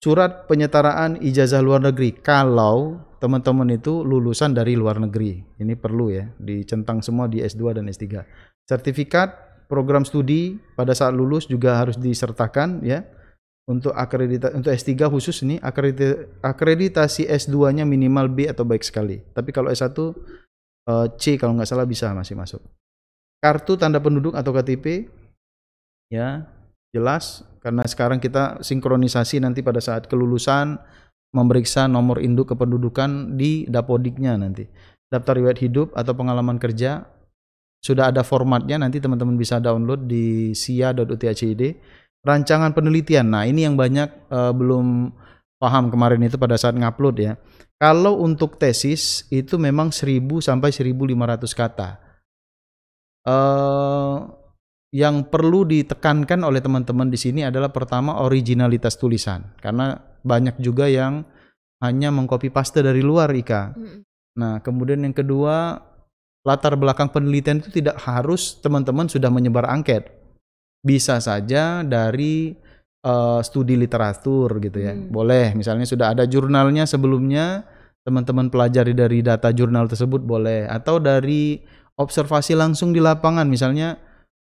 Speaker 2: Surat penyetaraan ijazah luar negeri kalau teman-teman itu lulusan dari luar negeri. Ini perlu ya, dicentang semua di S2 dan S3. Sertifikat program studi pada saat lulus juga harus disertakan ya. Untuk untuk S3 khusus ini akreditasi S2-nya minimal B atau baik sekali. Tapi kalau S1 C kalau nggak salah bisa masih masuk. Kartu tanda penduduk atau KTP, ya jelas, karena sekarang kita sinkronisasi nanti pada saat kelulusan memeriksa nomor induk kependudukan di Dapodiknya nanti. Daftar riwayat hidup atau pengalaman kerja sudah ada formatnya, nanti teman-teman bisa download di sia.uthid. Rancangan penelitian, nah ini yang banyak belum paham kemarin itu pada saat ngupload ya. Kalau untuk tesis itu memang 1000 sampai 1500 kata. Yang perlu ditekankan oleh teman-teman di sini adalah pertama originalitas tulisan, karena banyak juga yang hanya mengcopy paste dari luar, Ika. Nah, kemudian yang kedua, latar belakang penelitian itu tidak harus teman-teman sudah menyebar angket. Bisa saja dari studi literatur gitu ya. Boleh, misalnya sudah ada jurnalnya sebelumnya, teman-teman pelajari dari data jurnal tersebut boleh, atau dari observasi langsung di lapangan, misalnya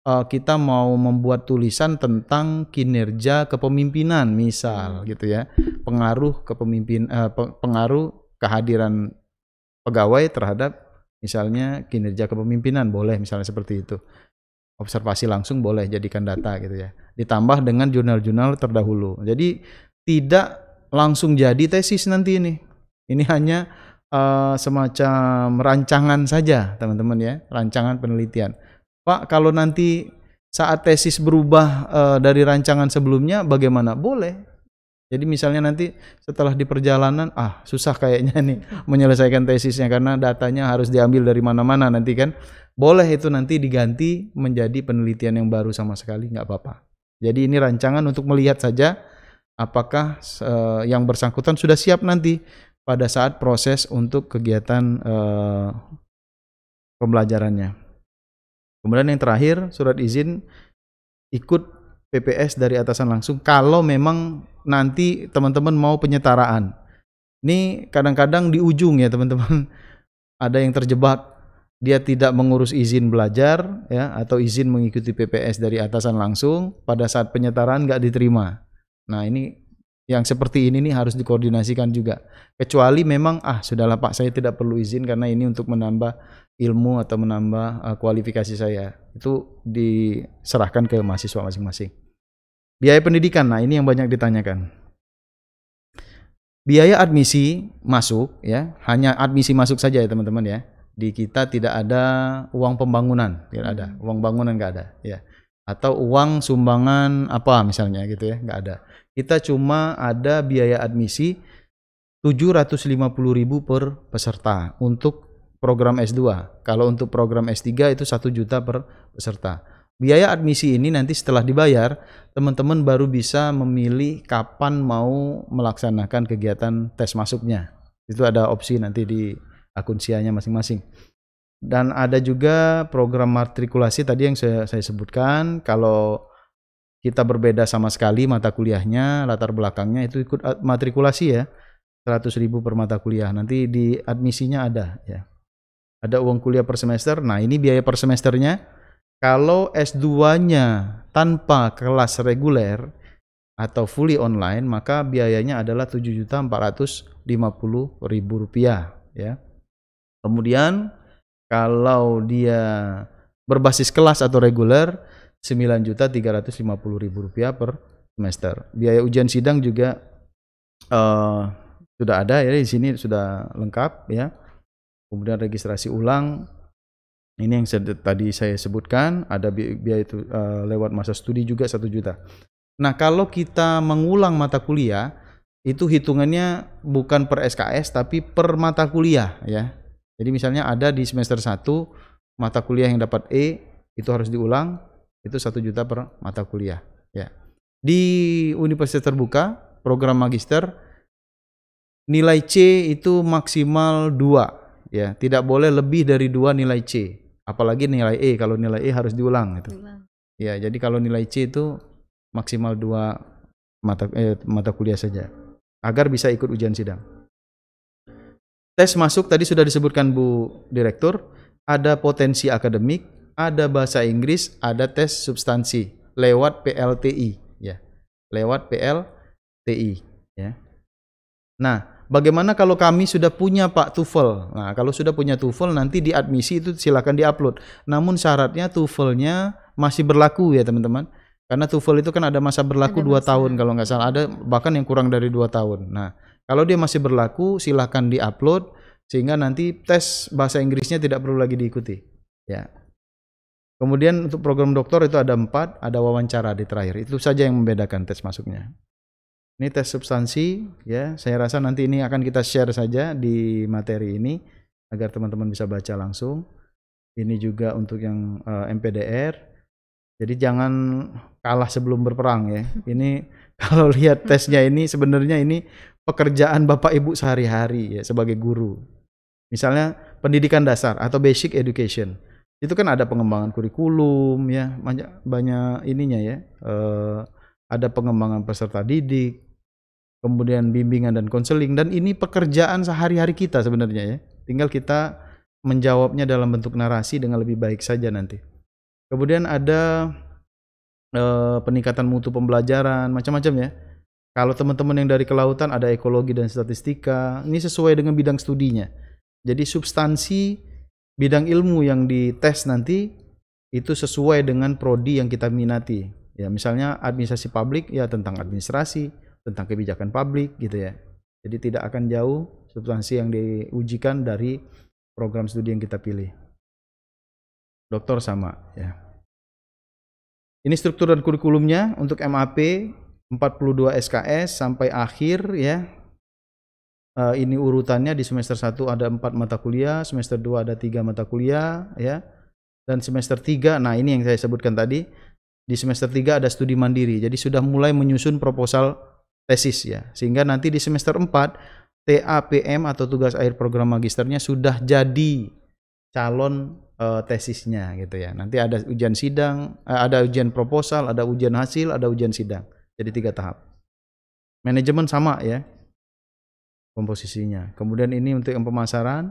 Speaker 2: kita mau membuat tulisan tentang kinerja kepemimpinan misal gitu ya, pengaruh pengaruh kehadiran pegawai terhadap misalnya kinerja kepemimpinan, boleh misalnya seperti itu. Observasi langsung boleh, jadikan data gitu ya, ditambah dengan jurnal-jurnal terdahulu. Jadi tidak langsung jadi tesis nanti ini hanya semacam rancangan saja teman-teman ya, rancangan penelitian. Pak, kalau nanti saat tesis berubah dari rancangan sebelumnya bagaimana? Boleh. Jadi misalnya nanti setelah di perjalanan, susah kayaknya nih menyelesaikan tesisnya karena datanya harus diambil dari mana-mana nanti kan. Boleh itu nanti diganti menjadi penelitian yang baru sama sekali, nggak apa-apa. Jadi ini rancangan untuk melihat saja apakah yang bersangkutan sudah siap nanti pada saat proses untuk kegiatan pembelajarannya. Kemudian yang terakhir, surat izin ikut PPS dari atasan langsung kalau memang nanti teman-teman mau penyetaraan. Ini kadang-kadang di ujung ya teman-teman, ada yang terjebak, dia tidak mengurus izin belajar ya, atau izin mengikuti PPS dari atasan langsung, pada saat penyetaraan nggak diterima. Nah ini yang seperti ini nih harus dikoordinasikan juga. Kecuali memang sudahlah Pak, saya tidak perlu izin karena ini untuk menambah ilmu atau menambah kualifikasi saya. Itu diserahkan ke mahasiswa masing-masing. Biaya pendidikan, nah ini yang banyak ditanyakan. Biaya admisi masuk ya, hanya admisi masuk saja ya teman-teman ya. Di kita tidak ada uang pembangunan, tidak ada. Uang bangunan nggak ada ya. Atau uang sumbangan apa misalnya gitu ya, nggak ada. Kita cuma ada biaya admisi 750.000 per peserta untuk program S2. Kalau untuk program S3 itu 1 juta per peserta. Biaya admisi ini nanti setelah dibayar, teman-teman baru bisa memilih kapan mau melaksanakan kegiatan tes masuknya. Itu ada opsi nanti di akun SIA-nya masing-masing. Dan ada juga program matrikulasi tadi yang saya sebutkan. Kalau kita berbeda sama sekali mata kuliahnya, latar belakangnya, itu ikut matrikulasi ya, 100.000 per mata kuliah. Nanti di admisinya ada ya. Ada uang kuliah per semester. Nah ini biaya per semesternya. Kalau S2-nya tanpa kelas reguler atau fully online, maka biayanya adalah Rp7.450.000 ya. Kemudian kalau dia berbasis kelas atau reguler, Rp9.350.000 per semester. Biaya ujian sidang juga sudah ada ya, di sini sudah lengkap ya. Kemudian registrasi ulang, ini yang tadi saya sebutkan, ada biaya itu lewat masa studi juga 1 juta. Nah kalau kita mengulang mata kuliah, itu hitungannya bukan per SKS tapi per mata kuliah ya. Jadi misalnya ada di semester 1 mata kuliah yang dapat E, itu harus diulang, itu 1 juta per mata kuliah ya. Di Universitas Terbuka program magister nilai C itu maksimal 2 ya, tidak boleh lebih dari 2 nilai C, apalagi nilai E. Kalau nilai E harus diulang gitu. Ya, jadi kalau nilai C itu maksimal 2 mata kuliah saja agar bisa ikut ujian sidang. Tes masuk tadi sudah disebutkan Bu Direktur, ada potensi akademik, ada bahasa Inggris, ada tes substansi lewat PLTI ya. Lewat PLTI ya. Nah, bagaimana kalau kami sudah punya Pak TOEFL? Nah, kalau sudah punya TOEFL nanti di admisi itu silakan diupload. Namun syaratnya TOEFL-nya masih berlaku ya teman-teman. Karena TOEFL itu kan ada masa berlaku 2 tahun kalau nggak salah. Ada bahkan yang kurang dari 2 tahun. Nah, kalau dia masih berlaku silakan diupload sehingga nanti tes bahasa Inggrisnya tidak perlu lagi diikuti. Ya. Kemudian untuk program doktor itu ada 4, ada wawancara di terakhir. Itu saja yang membedakan tes masuknya. Ini tes substansi, ya. Saya rasa nanti ini akan kita share saja di materi ini agar teman-teman bisa baca langsung. Ini juga untuk yang MPDR. Jadi jangan kalah sebelum berperang ya. Ini kalau lihat tesnya ini sebenarnya ini pekerjaan Bapak Ibu sehari-hari ya sebagai guru. Misalnya pendidikan dasar atau basic education. Itu kan ada pengembangan kurikulum ya, banyak ininya ya. Ada pengembangan peserta didik, kemudian bimbingan dan konseling, dan ini pekerjaan sehari-hari kita sebenarnya ya. Tinggal kita menjawabnya dalam bentuk narasi dengan lebih baik saja nanti. Kemudian ada peningkatan mutu pembelajaran, macam-macam ya. Kalau teman-teman yang dari kelautan ada ekologi dan statistika, ini sesuai dengan bidang studinya. Jadi substansi bidang ilmu yang dites nanti itu sesuai dengan prodi yang kita minati. Ya, misalnya administrasi publik ya tentang administrasi, tentang kebijakan publik gitu ya. Jadi tidak akan jauh substansi yang diujikan dari program studi yang kita pilih. Doktor sama ya. Ini struktur dan kurikulumnya untuk MAP 42 SKS sampai akhir ya. Ini urutannya di semester 1 ada 4 mata kuliah, semester 2 ada 3 mata kuliah ya. Dan semester 3, nah ini yang saya sebutkan tadi, di semester 3 ada studi mandiri. Jadi sudah mulai menyusun proposal tesis ya. Sehingga nanti di semester 4 TAPM atau tugas akhir program magisternya sudah jadi calon tesisnya gitu ya. Nanti ada ujian sidang, ada ujian proposal, ada ujian hasil, ada ujian sidang. Jadi 3 tahap. Manajemen sama ya komposisinya. Kemudian ini untuk yang pemasaran,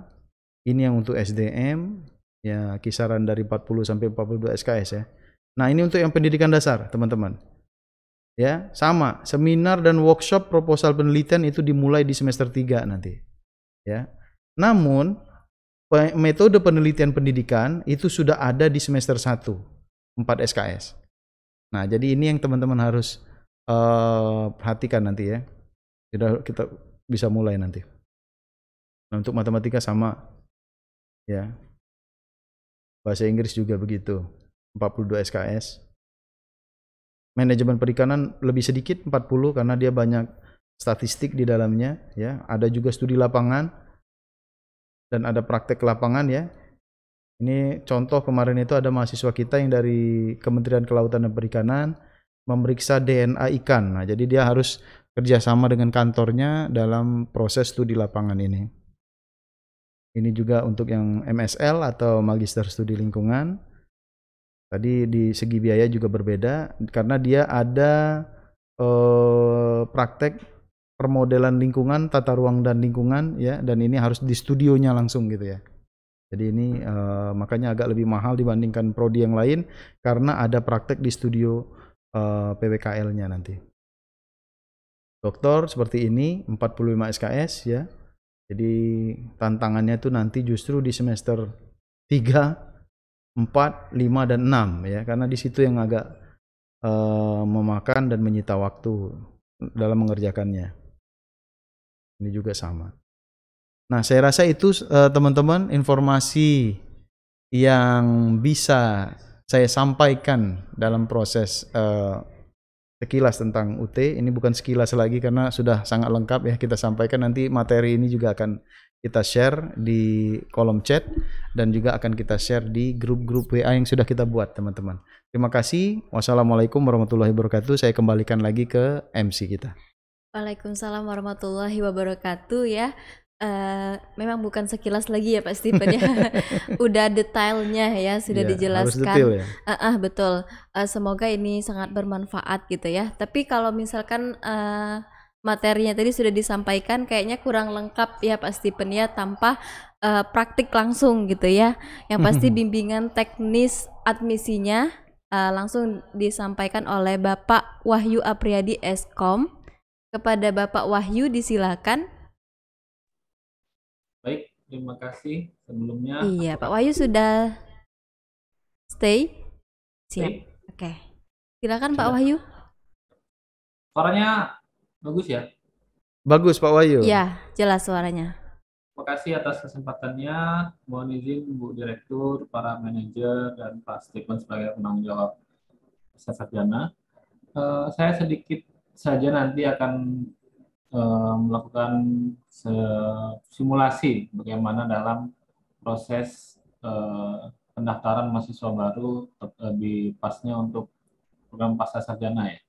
Speaker 2: ini yang untuk SDM, ya kisaran dari 40 sampai 42 SKS ya. Nah ini untuk yang pendidikan dasar teman-teman. Ya sama, seminar dan workshop proposal penelitian itu dimulai di semester 3 nanti. Ya. Namun metode penelitian pendidikan itu sudah ada di semester 1, 4 SKS. Nah jadi ini yang teman-teman harus perhatikan nanti ya. Kita bisa mulai nanti. Nah, untuk matematika sama ya. Bahasa Inggris juga begitu. 42 SKS. Manajemen perikanan lebih sedikit 40 karena dia banyak statistik di dalamnya ya. Ada juga studi lapangan dan ada praktek lapangan ya. Ini contoh kemarin itu ada mahasiswa kita yang dari Kementerian Kelautan dan Perikanan memeriksa DNA ikan. Nah, jadi dia harus kerjasama dengan kantornya dalam proses studi lapangan ini. Ini juga untuk yang MSL atau Magister Studi Lingkungan. Tadi di segi biaya juga berbeda karena dia ada praktek permodelan lingkungan, tata ruang dan lingkungan ya, dan ini harus di studionya langsung gitu ya. Jadi ini makanya agak lebih mahal dibandingkan prodi yang lain karena ada praktek di studio PWKL-nya nanti. Doktor seperti ini 45 SKS ya. Jadi tantangannya tuh nanti justru di semester 3, 4, 5 dan 6 ya, karena di situ yang agak memakan dan menyita waktu dalam mengerjakannya. Ini juga sama. Nah, saya rasa itu teman-teman informasi yang bisa saya sampaikan dalam proses sekilas tentang UT. Ini bukan sekilas lagi karena sudah sangat lengkap ya kita sampaikan. Nanti materi ini juga akan kita share di kolom chat dan juga akan kita share di grup-grup WA yang sudah kita buat teman-teman. Terima kasih. Wassalamualaikum warahmatullahi wabarakatuh. Saya kembalikan lagi ke MC kita.
Speaker 1: Waalaikumsalam warahmatullahi wabarakatuh ya. Memang bukan sekilas lagi ya Pak Stephen ya. Udah detailnya ya sudah dijelaskan. Harus detail ya. Betul. Semoga ini sangat bermanfaat gitu ya. Tapi kalau misalkan materinya tadi sudah disampaikan kayaknya kurang lengkap ya Pak Stephen ya, tanpa praktik langsung gitu ya. Yang pasti bimbingan teknis admisinya langsung disampaikan oleh Bapak Wahyu Apriyadi Eskom. Kepada Bapak Wahyu disilakan.
Speaker 4: Baik, terima kasih sebelumnya.
Speaker 1: Iya, Pak Wahyu sudah stay? Siap.
Speaker 4: Baik,
Speaker 1: Oke. Silakan Pak
Speaker 4: sudah.
Speaker 1: Wahyu.
Speaker 4: Suaranya bagus ya.
Speaker 2: Bagus Pak Wahyu.
Speaker 1: Ya, jelas suaranya.
Speaker 4: Terima kasih atas kesempatannya. Mohon izin Bu Direktur, para manajer, dan Pak Stephen sebagai penanggung jawab Pasca Sarjana. Saya sedikit saja nanti akan melakukan simulasi bagaimana dalam proses pendaftaran mahasiswa baru di pasnya untuk program Pasca Sarjana ya.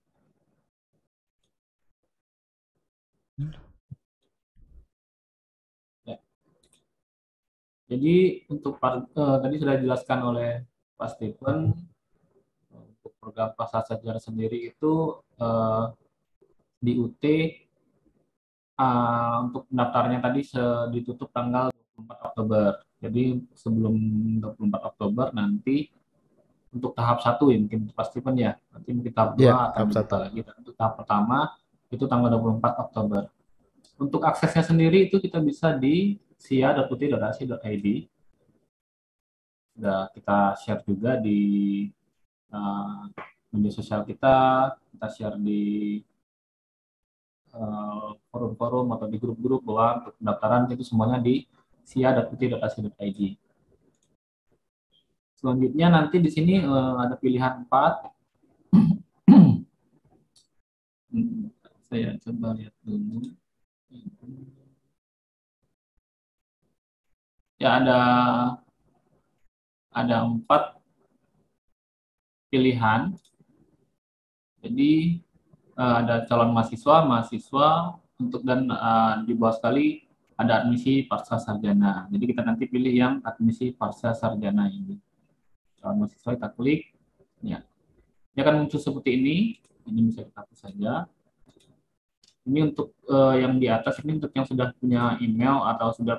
Speaker 4: Ya. Jadi untuk tadi sudah dijelaskan oleh Pak Stephen, untuk program Pasca Sarjana sendiri itu di UT untuk pendaftarnya tadi ditutup tanggal 24 Oktober. Jadi sebelum 24 Oktober nanti untuk tahap 1 ya mungkin Pak Stephen ya. Nanti mungkin tahap 2
Speaker 2: Iya,
Speaker 4: akan
Speaker 2: tahap
Speaker 4: dibuka
Speaker 2: 1.
Speaker 4: lagi. Dan untuk tahap pertama itu tanggal 24 Oktober. Untuk aksesnya sendiri itu kita bisa di sia.uti.ac.id. Sudah kita share juga di media sosial kita share di forum-forum atau di grup-grup bahwa untuk pendaftaran itu semuanya di sia.uti.ac.id. Selanjutnya nanti di sini ada pilihan 4. Saya coba lihat dulu. Ya ada 4 pilihan. Jadi ada calon mahasiswa, mahasiswa untuk dan di bawah sekali ada admisi pasca sarjana. Jadi kita nanti pilih yang admisi pasca sarjana ini. Calon mahasiswa kita klik, ya. Dia akan muncul seperti ini. Ini bisa kita hapus saja. Ini untuk yang di atas ini untuk yang sudah punya email atau sudah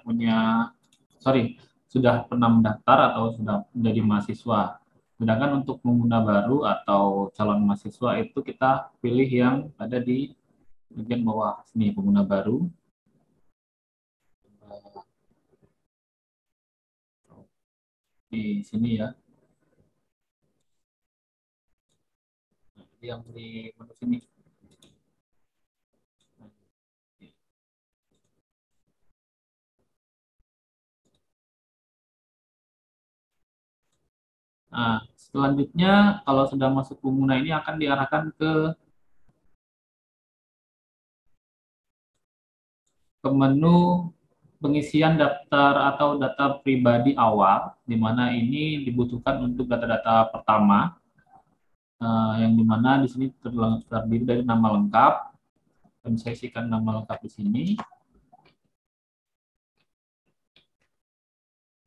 Speaker 4: pernah mendaftar atau sudah menjadi mahasiswa. Sedangkan untuk pengguna baru atau calon mahasiswa itu kita pilih yang ada di bagian bawah sini, pengguna baru. Di sini ya. Yang di menu sini. Nah, selanjutnya kalau sudah masuk pengguna ini akan diarahkan ke menu pengisian daftar atau data pribadi awal, di mana ini dibutuhkan untuk data-data pertama, yang dimana di sini terdiri dari nama lengkap. Dan saya isikan nama lengkap di sini.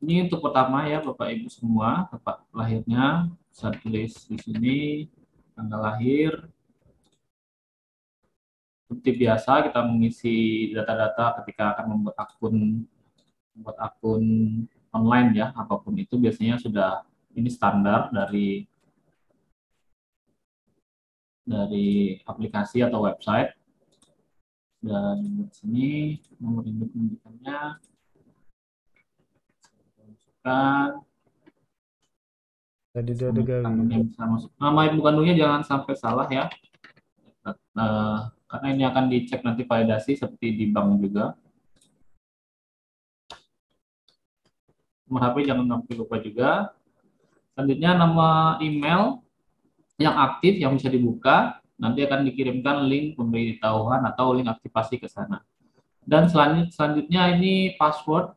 Speaker 4: Ini untuk pertama ya Bapak Ibu semua, tempat lahirnya saya tulis di sini, tanggal lahir. Seperti biasa kita mengisi data-data ketika akan membuat akun online ya, apapun itu biasanya sudah ini standar dari aplikasi atau website. Dan di sini nomor induk pendidikannya masukkan.
Speaker 2: Tadi dia ada
Speaker 4: Kandungnya bisa masuk. Nama ibu kandungnya jangan sampai salah ya. Karena ini akan dicek nanti validasi seperti di bank juga. Nomor HP jangan sampai lupa juga. Selanjutnya nama email yang aktif yang bisa dibuka, nanti akan dikirimkan link pemberitahuan atau link aktivasi ke sana. Dan selanjutnya ini password.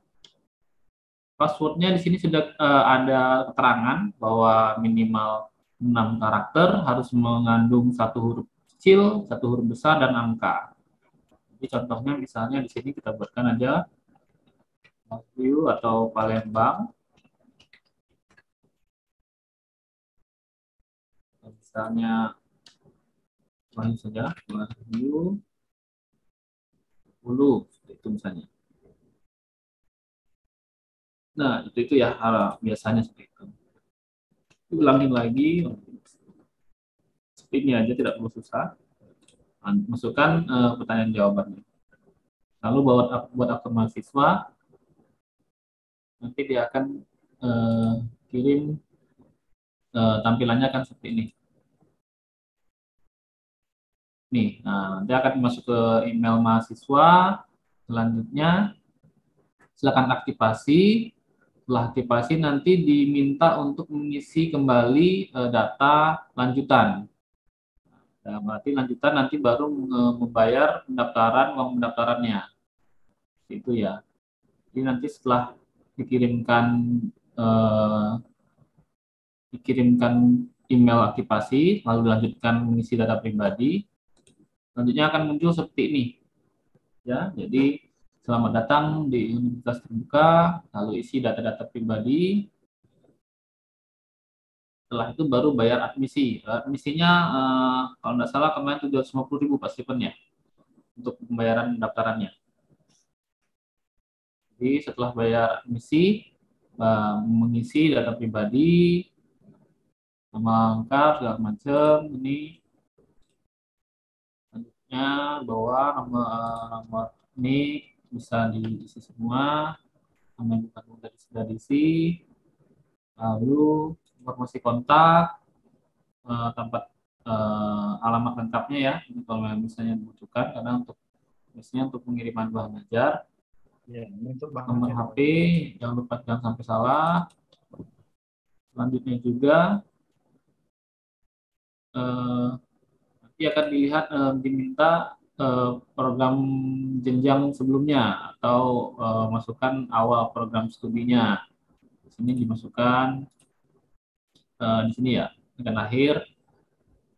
Speaker 4: Passwordnya di sini sudah ada keterangan bahwa minimal 6 karakter, harus mengandung 1 huruf kecil, 1 huruf besar, dan angka. Jadi contohnya misalnya di sini kita buatkan aja Wahyu atau Palembang. Misalnya Wahyu saja, Wahyu 10, itu misalnya. Nah, itu ya biasanya seperti itu. Ulangin lagi, speednya aja tidak perlu susah. Masukkan pertanyaan jawabannya. Lalu buat akun mahasiswa, nanti dia akan kirim tampilannya akan seperti ini. Nih, nah, dia akan masuk ke email mahasiswa. Selanjutnya, silakan aktivasi. Setelah aktivasi nanti diminta untuk mengisi kembali data lanjutan. Nah, berarti lanjutan nanti baru membayar pendaftaran, uang pendaftarannya. Itu ya. Jadi nanti setelah dikirimkan eh, dikirimkan email aktivasi, lalu dilanjutkan mengisi data pribadi, selanjutnya akan muncul seperti ini. Ya, jadi selamat datang di Universitas Terbuka, lalu isi data-data pribadi. Setelah itu baru bayar admisi. Admisinya kalau nggak salah kemarin 750.000 Pak Stephen ya, untuk pembayaran pendaftarannya. Jadi setelah bayar admisi, mengisi data pribadi, nama lengkap, segala macam, ini selanjutnya bahwa nomor ini bisa diisi semua, nama yang bukan sudah diisi, lalu informasi kontak, tempat alamat lengkapnya ya, kalau misalnya dibutuhkan, karena untuk biasanya untuk pengiriman bahan ajar.
Speaker 2: Ya, untuk
Speaker 4: Nomor HP, jangan lupa jangan sampai salah. Selanjutnya juga nanti akan dilihat diminta program jenjang sebelumnya atau masukkan awal program studinya. Di sini dimasukkan di sini ya, dengan lahir,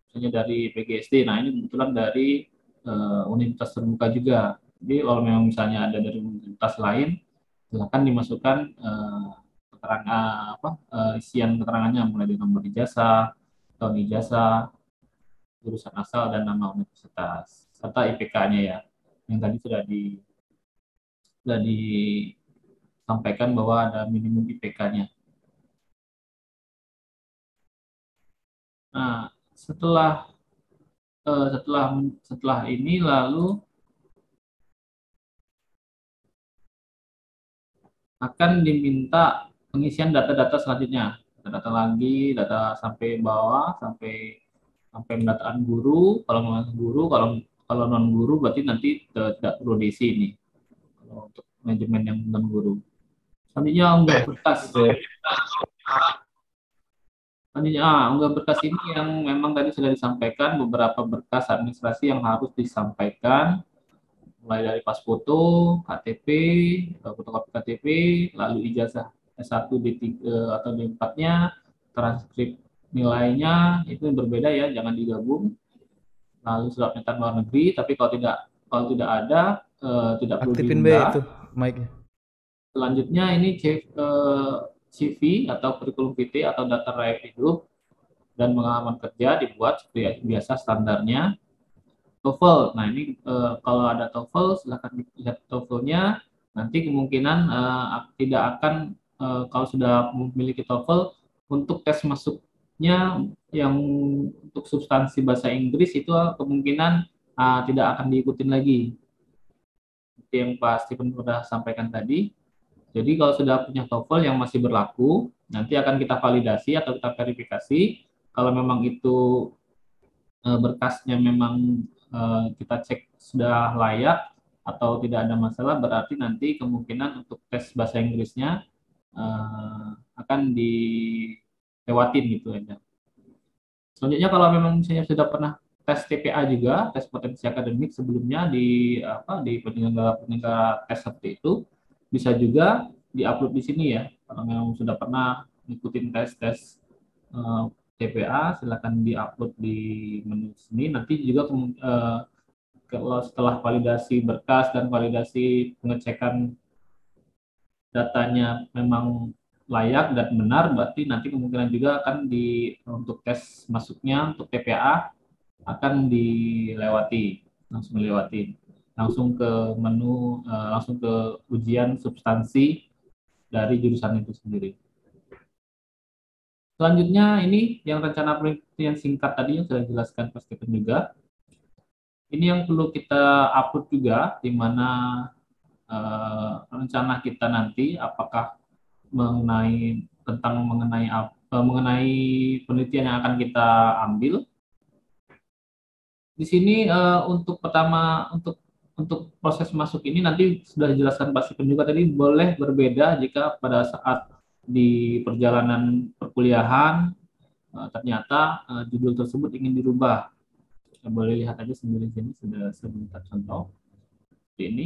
Speaker 4: misalnya dari PGSD. Nah ini kebetulan dari universitas terbuka juga. Jadi kalau memang misalnya ada dari universitas lain, silakan dimasukkan keterangan isian keterangannya mulai dari nomor ijazah, tahun ijazah, jurusan asal dan nama universitas serta IPK-nya ya. Yang tadi sudah disampaikan bahwa ada minimum IPK-nya. Nah, setelah setelah ini lalu akan diminta pengisian data-data selanjutnya. Data lagi, data sampai bawah, sampai pendataan guru. Kalau non guru, kalau non guru berarti nanti tidak perlu diisi ini. Kalau untuk manajemen yang non guru. Selanjutnya unggah berkas. Selanjutnya unggah berkas ini yang memang tadi sudah disampaikan, beberapa berkas administrasi yang harus disampaikan, mulai dari pas foto, KTP, fotokopi KTP, lalu ijazah S1 D3 atau D4-nya, transkrip nilainya itu berbeda ya, jangan digabung. Lalu surat pernyataan luar negeri, tapi kalau tidak ada tidak perlu
Speaker 2: aktifin B
Speaker 4: diunggah.
Speaker 2: itu mic.
Speaker 4: Selanjutnya ini CV atau kurikulum vitae atau data riwayat hidup dan pengalaman kerja dibuat seperti biasa standarnya. TOEFL. Nah ini kalau ada TOEFL silahkan dilihat TOEFL-nya. Nanti kemungkinan tidak akan kalau sudah memiliki TOEFL untuk tes masuknya yang untuk substansi bahasa Inggris itu kemungkinan tidak akan diikutin lagi. Seperti yang Pak Stephen sudah sampaikan tadi. Jadi kalau sudah punya TOEFL yang masih berlaku, nanti akan kita validasi atau kita verifikasi. Kalau memang itu berkasnya memang kita cek sudah layak atau tidak ada masalah, berarti nanti kemungkinan untuk tes bahasa Inggrisnya akan dilewatin gitu aja. Selanjutnya kalau memang misalnya sudah pernah tes TPA juga, tes potensi akademik sebelumnya di penyelenggara tes seperti itu, bisa juga diupload di sini ya. Kalau memang sudah pernah ngikutin tes TPA, silakan diupload di menu sini. Nanti juga kalau setelah validasi berkas dan validasi pengecekan datanya memang layak dan benar, berarti nanti kemungkinan juga akan untuk tes masuknya untuk TPA akan langsung ke menu, langsung ke ujian substansi dari jurusan itu sendiri. Selanjutnya ini yang rencana penelitian singkat tadi yang sudah dijelaskan Pak Stephen juga. Ini yang perlu kita upload juga, di mana rencana kita nanti apakah mengenai penelitian yang akan kita ambil. Di sini untuk pertama untuk proses masuk ini nanti sudah dijelaskan Pak Stephen juga tadi, boleh berbeda jika pada saat di perjalanan perkuliahan ternyata judul tersebut ingin dirubah. Kita boleh lihat aja sendiri sini sudah sebentar contoh seperti ini.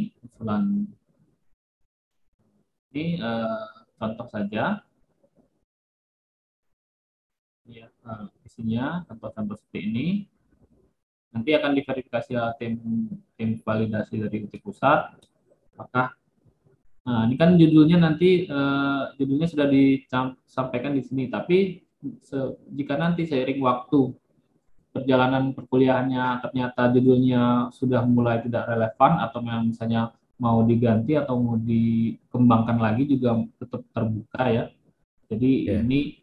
Speaker 4: Ini contoh saja. Ya, isinya contoh-contoh seperti ini. Nanti akan diverifikasi tim validasi dari UT Pusat. Apakah ini kan judulnya nanti judulnya sudah disampaikan di sini, tapi jika nanti seiring waktu perjalanan perkuliahannya ternyata judulnya sudah mulai tidak relevan atau memang misalnya mau diganti atau mau dikembangkan lagi juga tetap terbuka ya. Jadi ini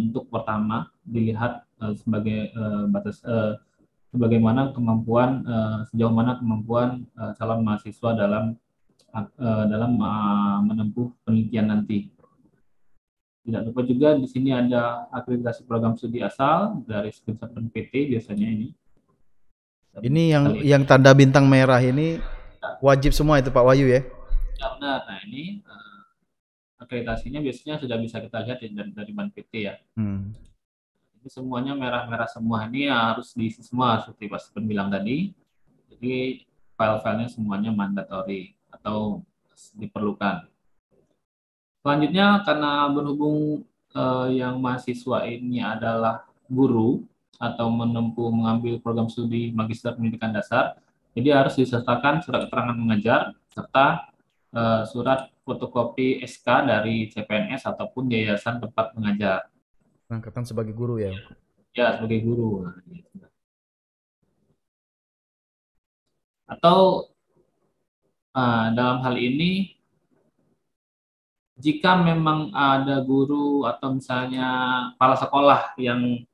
Speaker 4: untuk pertama dilihat sebagai batas sebagaimana kemampuan sejauh mana kemampuan calon mahasiswa dalam menempuh penelitian nanti. Tidak lupa juga di sini ada akreditasi program studi asal dari screenshot PT biasanya ini.
Speaker 2: Ini yang tanda bintang merah ini wajib semua itu Pak Wahyu ya?
Speaker 4: Ya benar. Nah ini akreditasinya biasanya sudah bisa kita lihat ya, dari Ban PT ya. Ini semuanya merah-merah semua, ini harus diisi semua seperti Pak Stephen bilang tadi. Jadi file-filenya semuanya mandatory atau diperlukan. Selanjutnya karena berhubung yang mahasiswa ini adalah guru atau mengambil program studi Magister Pendidikan Dasar, jadi harus disertakan surat keterangan mengajar serta surat fotokopi SK dari CPNS ataupun yayasan tempat mengajar.
Speaker 2: Angkatan sebagai guru ya?
Speaker 4: Ya, sebagai guru. Atau dalam hal ini jika memang ada guru atau misalnya kepala sekolah yang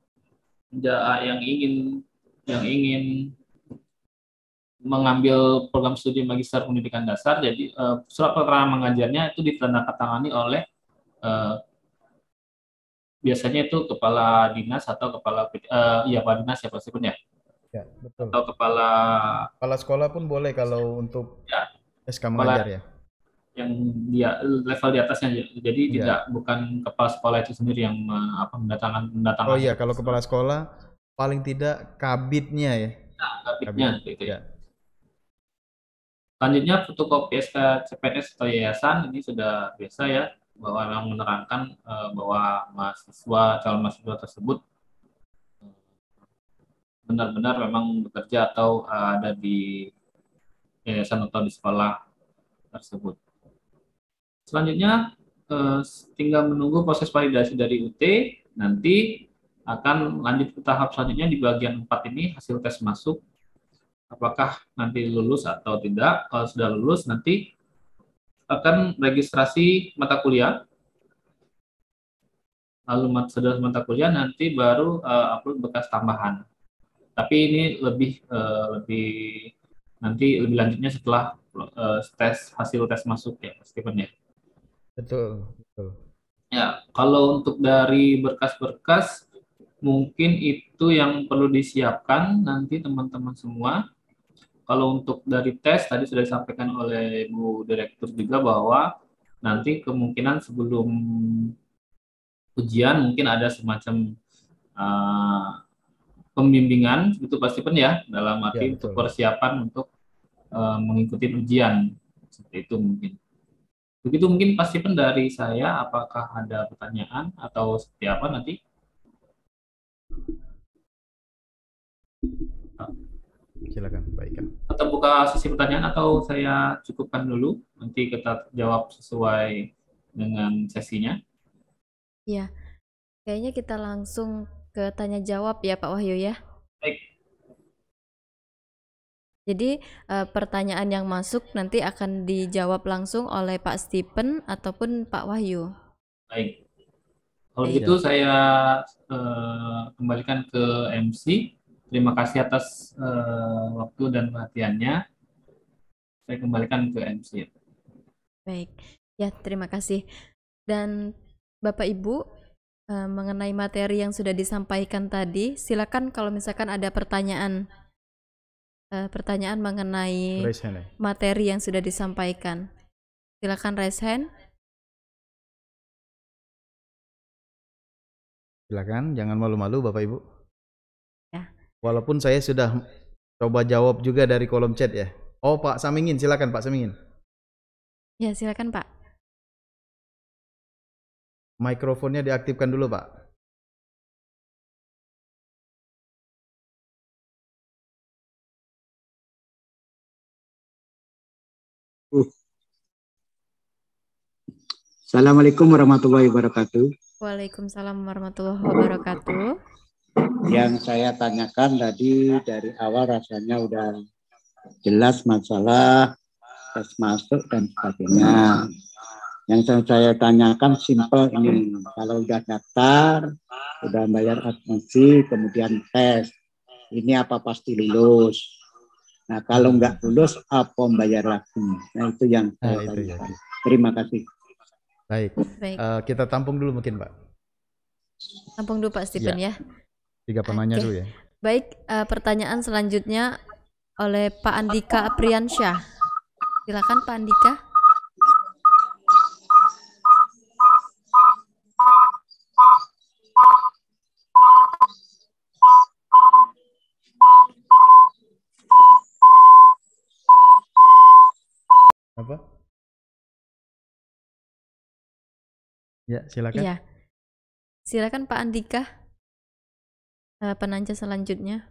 Speaker 4: ingin mengambil program studi Magister Pendidikan Dasar, jadi surat keterangan mengajarnya itu ditandatangani oleh biasanya itu kepala dinas atau kepala kepala dinas ya pasti pun ya.
Speaker 2: Ya, betul.
Speaker 4: Atau kepala
Speaker 2: sekolah pun boleh kalau untuk
Speaker 4: ya,
Speaker 2: SK mengajar ya.
Speaker 4: Yang dia level di atasnya, jadi bukan kepala sekolah itu sendiri yang mendatangkan.
Speaker 2: Oh iya, kalau kepala sekolah paling tidak kabitnya ya.
Speaker 4: Nah, kabitnya gitu ya.
Speaker 2: Ya.
Speaker 4: Selanjutnya fotokopi SK CPNS atau yayasan ini sudah biasa ya, bahwa memang menerangkan bahwa calon mahasiswa tersebut benar-benar memang bekerja atau ada di yayasan atau di sekolah tersebut. Selanjutnya tinggal menunggu proses validasi dari UT, nanti akan lanjut ke tahap selanjutnya di bagian 4 ini, hasil tes masuk. Apakah nanti lulus atau tidak. Kalau sudah lulus nanti akan registrasi mata kuliah. Lalu sudah mata kuliah nanti baru upload bekas tambahan. Tapi ini lebih lanjutnya setelah hasil tes masuk ya, Stephen ya.
Speaker 2: Betul.
Speaker 4: Ya, kalau untuk dari berkas-berkas mungkin itu yang perlu disiapkan nanti teman-teman semua. Kalau untuk dari tes tadi sudah disampaikan oleh Bu Direktur juga bahwa nanti kemungkinan sebelum ujian mungkin ada semacam pembimbingan itu pasti pun ya, dalam arti untuk persiapan untuk mengikuti ujian seperti itu mungkin. Begitu mungkin pasti pun dari saya. Apakah ada pertanyaan atau seperti apa nanti?
Speaker 2: Silakan, baikkan.
Speaker 4: Atau buka sesi pertanyaan atau saya cukupkan dulu, nanti kita jawab sesuai dengan sesinya.
Speaker 1: Ya, kayaknya kita langsung ke tanya jawab ya Pak Wahyu ya.
Speaker 4: Baik.
Speaker 1: Jadi pertanyaan yang masuk nanti akan dijawab langsung oleh Pak Stephen ataupun Pak Wahyu.
Speaker 4: Baik. Kalau begitu saya kembalikan ke MC. Terima kasih atas waktu dan perhatiannya. Saya kembalikan ke MC.
Speaker 1: Baik. Ya, terima kasih. Dan Bapak Ibu, mengenai materi yang sudah disampaikan tadi, silakan kalau misalkan ada pertanyaan mengenai
Speaker 2: Raise hand ya.
Speaker 1: materi yang sudah disampaikan. Silakan raise hand.
Speaker 2: Silakan, jangan malu-malu Bapak Ibu.
Speaker 1: Ya.
Speaker 2: Walaupun saya sudah coba jawab juga dari kolom chat ya. Oh, Pak Samingin, silakan Pak Samingin.
Speaker 1: Ya, silakan Pak.
Speaker 2: Mikrofonnya diaktifkan dulu, Pak.
Speaker 5: Assalamualaikum warahmatullahi wabarakatuh.
Speaker 1: Waalaikumsalam warahmatullahi wabarakatuh.
Speaker 5: Yang saya tanyakan tadi dari awal rasanya udah jelas masalah tes masuk dan sebagainya. Yang saya tanyakan simpel ini, kalau udah daftar, udah bayar admisi, kemudian tes, ini apa pasti lulus? Nah kalau nggak lulus, apa bayar lagi? Nah itu yang saya tanyakan. Terima kasih.
Speaker 2: Baik. Kita tampung dulu mungkin Pak.
Speaker 1: Tampung dulu Pak Stephen ya.
Speaker 2: 3 penanya dulu ya.
Speaker 1: Baik, pertanyaan selanjutnya oleh Pak Andika Apriansyah. Silakan Pak Andika.
Speaker 2: Apa? Ya, silakan.
Speaker 1: Iya. Silakan Pak Andika. Penanya selanjutnya.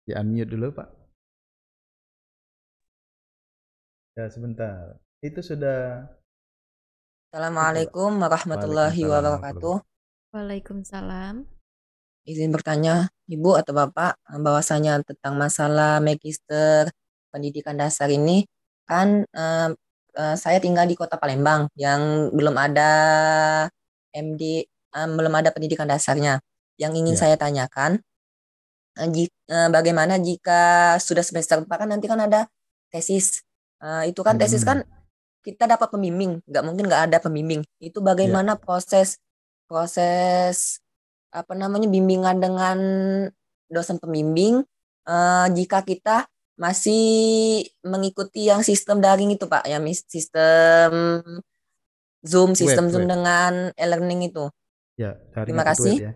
Speaker 2: Ya, unmute dulu, Pak. Ya, sebentar. Itu sudah.
Speaker 6: Assalamualaikum warahmatullahi wabarakatuh.
Speaker 1: Waalaikumsalam.
Speaker 6: Izin bertanya, Ibu atau Bapak, bahwasanya tentang masalah magister pendidikan dasar ini, kan saya tinggal di Kota Palembang yang belum ada MD, belum ada pendidikan dasarnya. Yang ingin saya tanyakan, bagaimana jika sudah semester 4 kan nanti kan ada tesis. Itu kan tesis kan kita dapat pembimbing, mungkin nggak ada pembimbing. Itu bagaimana proses bimbingan dengan dosen pembimbing jika kita masih mengikuti yang sistem daring itu Pak, yang sistem Zoom, sistem Zoom dengan e-learning itu.
Speaker 2: Ya,
Speaker 6: terima kasih.
Speaker 2: Ya.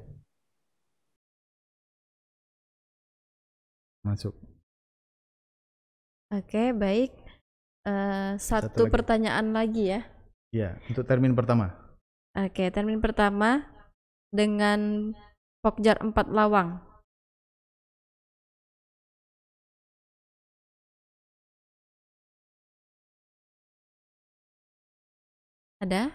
Speaker 2: Masuk.
Speaker 1: Oke, baik. Satu pertanyaan lagi ya.
Speaker 2: Ya, untuk termin pertama.
Speaker 1: Oke, termin pertama dengan Pokjar 4 Lawang. Ada?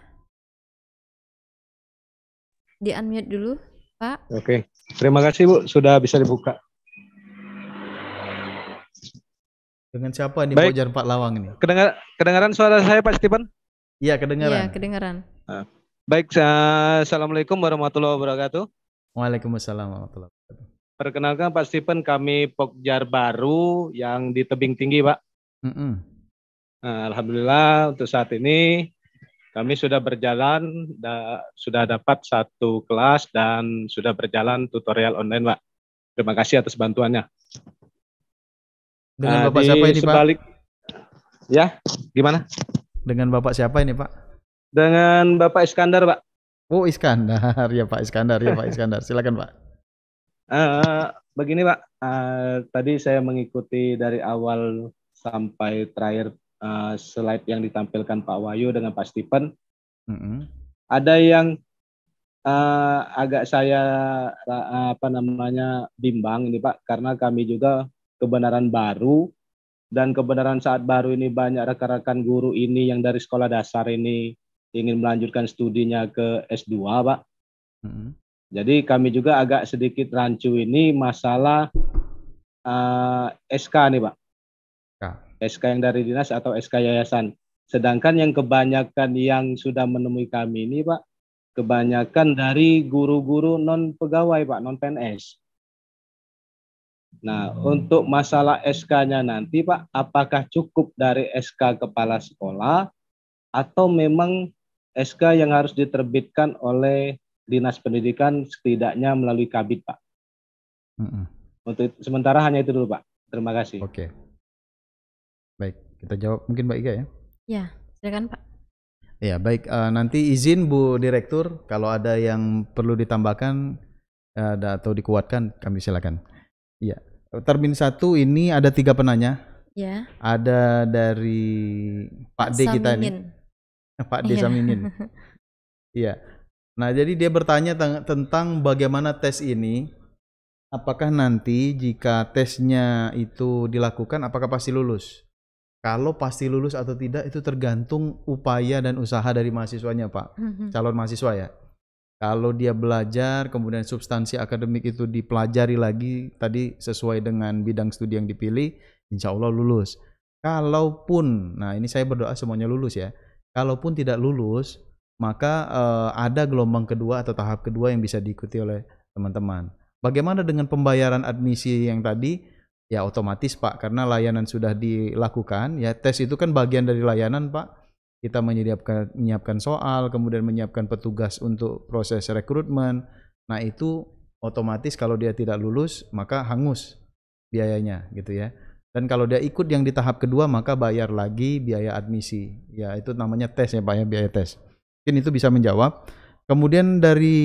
Speaker 1: Di-unmute dulu, Pak.
Speaker 7: Oke, terima kasih Bu, sudah bisa dibuka.
Speaker 2: Dengan siapa ini Pokjar 4 Lawang ini?
Speaker 7: Kedengaran suara saya Pak Stephen?
Speaker 2: Iya, kedengaran.
Speaker 1: Iya, kedengaran.
Speaker 7: Baik, Assalamualaikum warahmatullahi wabarakatuh.
Speaker 2: Waalaikumsalam warahmatullahi wabarakatuh.
Speaker 7: Perkenalkan Pak Stephen, kami Pokjar baru yang di tebing tinggi Pak. Alhamdulillah untuk saat ini kami sudah berjalan, sudah dapat 1 kelas dan sudah berjalan tutorial online Pak. Terima kasih atas bantuannya.
Speaker 2: Dengan Bapak siapa ini Pak?
Speaker 7: Ya, gimana?
Speaker 2: Dengan Bapak siapa ini Pak?
Speaker 7: Dengan Bapak Iskandar Pak.
Speaker 2: Oh Iskandar, ya Pak Iskandar, ya Pak Iskandar. Silakan Pak.
Speaker 7: Begini Pak, tadi saya mengikuti dari awal sampai terakhir slide yang ditampilkan Pak Wahyu dengan Pak Stephen. Ada yang agak saya bimbang ini Pak, karena kami juga kebenaran baru, dan kebenaran saat baru ini banyak rekan-rekan guru ini yang dari sekolah dasar ini ingin melanjutkan studinya ke S2 Pak. Jadi kami juga agak sedikit rancu ini masalah SK nih Pak. SK yang dari dinas atau SK yayasan. Sedangkan yang kebanyakan yang sudah menemui kami ini Pak, kebanyakan dari guru-guru non pegawai Pak, non PNS. Nah, untuk masalah SK-nya nanti Pak, apakah cukup dari SK kepala sekolah atau memang SK yang harus diterbitkan oleh Dinas Pendidikan setidaknya melalui Kabid, Pak? Untuk sementara hanya itu dulu, Pak. Terima kasih.
Speaker 2: Oke. Baik, kita jawab mungkin Mbak Ika ya.
Speaker 1: Ya, silakan Pak.
Speaker 2: Ya, baik. Nanti izin Bu Direktur, kalau ada yang perlu ditambahkan atau dikuatkan, kami silakan. Iya. Termin 1 ini ada 3 penanya.
Speaker 1: Ya.
Speaker 2: Ada dari Pak D kita ini. Pak D Saminin. Iya. Nah, jadi dia bertanya tentang bagaimana tes ini. Apakah nanti jika tesnya itu dilakukan, apakah pasti lulus? Kalau pasti lulus atau tidak itu tergantung upaya dan usaha dari mahasiswanya, Pak. Calon mahasiswa ya. Kalau dia belajar, kemudian substansi akademik itu dipelajari lagi, tadi sesuai dengan bidang studi yang dipilih, insya Allah lulus. Kalaupun, nah ini saya berdoa semuanya lulus ya. Kalaupun tidak lulus, maka ada gelombang kedua atau tahap kedua yang bisa diikuti oleh teman-teman. Bagaimana dengan pembayaran admisi yang tadi? Ya otomatis Pak, karena layanan sudah dilakukan, ya tes itu kan bagian dari layanan Pak. Kita menyiapkan soal, kemudian menyiapkan petugas untuk proses rekrutmen. Nah itu otomatis kalau dia tidak lulus, maka hangus biayanya gitu ya. Dan kalau dia ikut yang di tahap kedua, maka bayar lagi biaya admisi. Ya itu namanya tes ya Pak ya, biaya tes. Mungkin itu bisa menjawab. Kemudian dari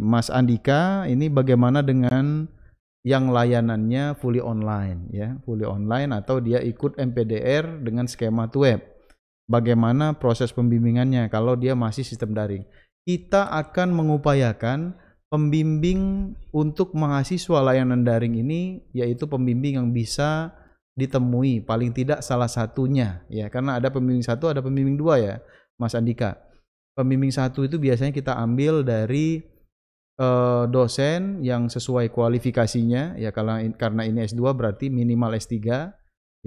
Speaker 2: Mas Andika, ini bagaimana dengan yang layanannya fully online ya, fully online atau dia ikut MPDR dengan skema web. Bagaimana proses pembimbingannya kalau dia masih sistem daring? Kita akan mengupayakan pembimbing untuk mahasiswa layanan daring ini, yaitu pembimbing yang bisa ditemui paling tidak salah satunya ya, karena ada pembimbing 1, ada pembimbing 2 ya Mas Andika. Pembimbing 1 itu biasanya kita ambil dari dosen yang sesuai kualifikasinya ya, karena ini S2 berarti minimal S3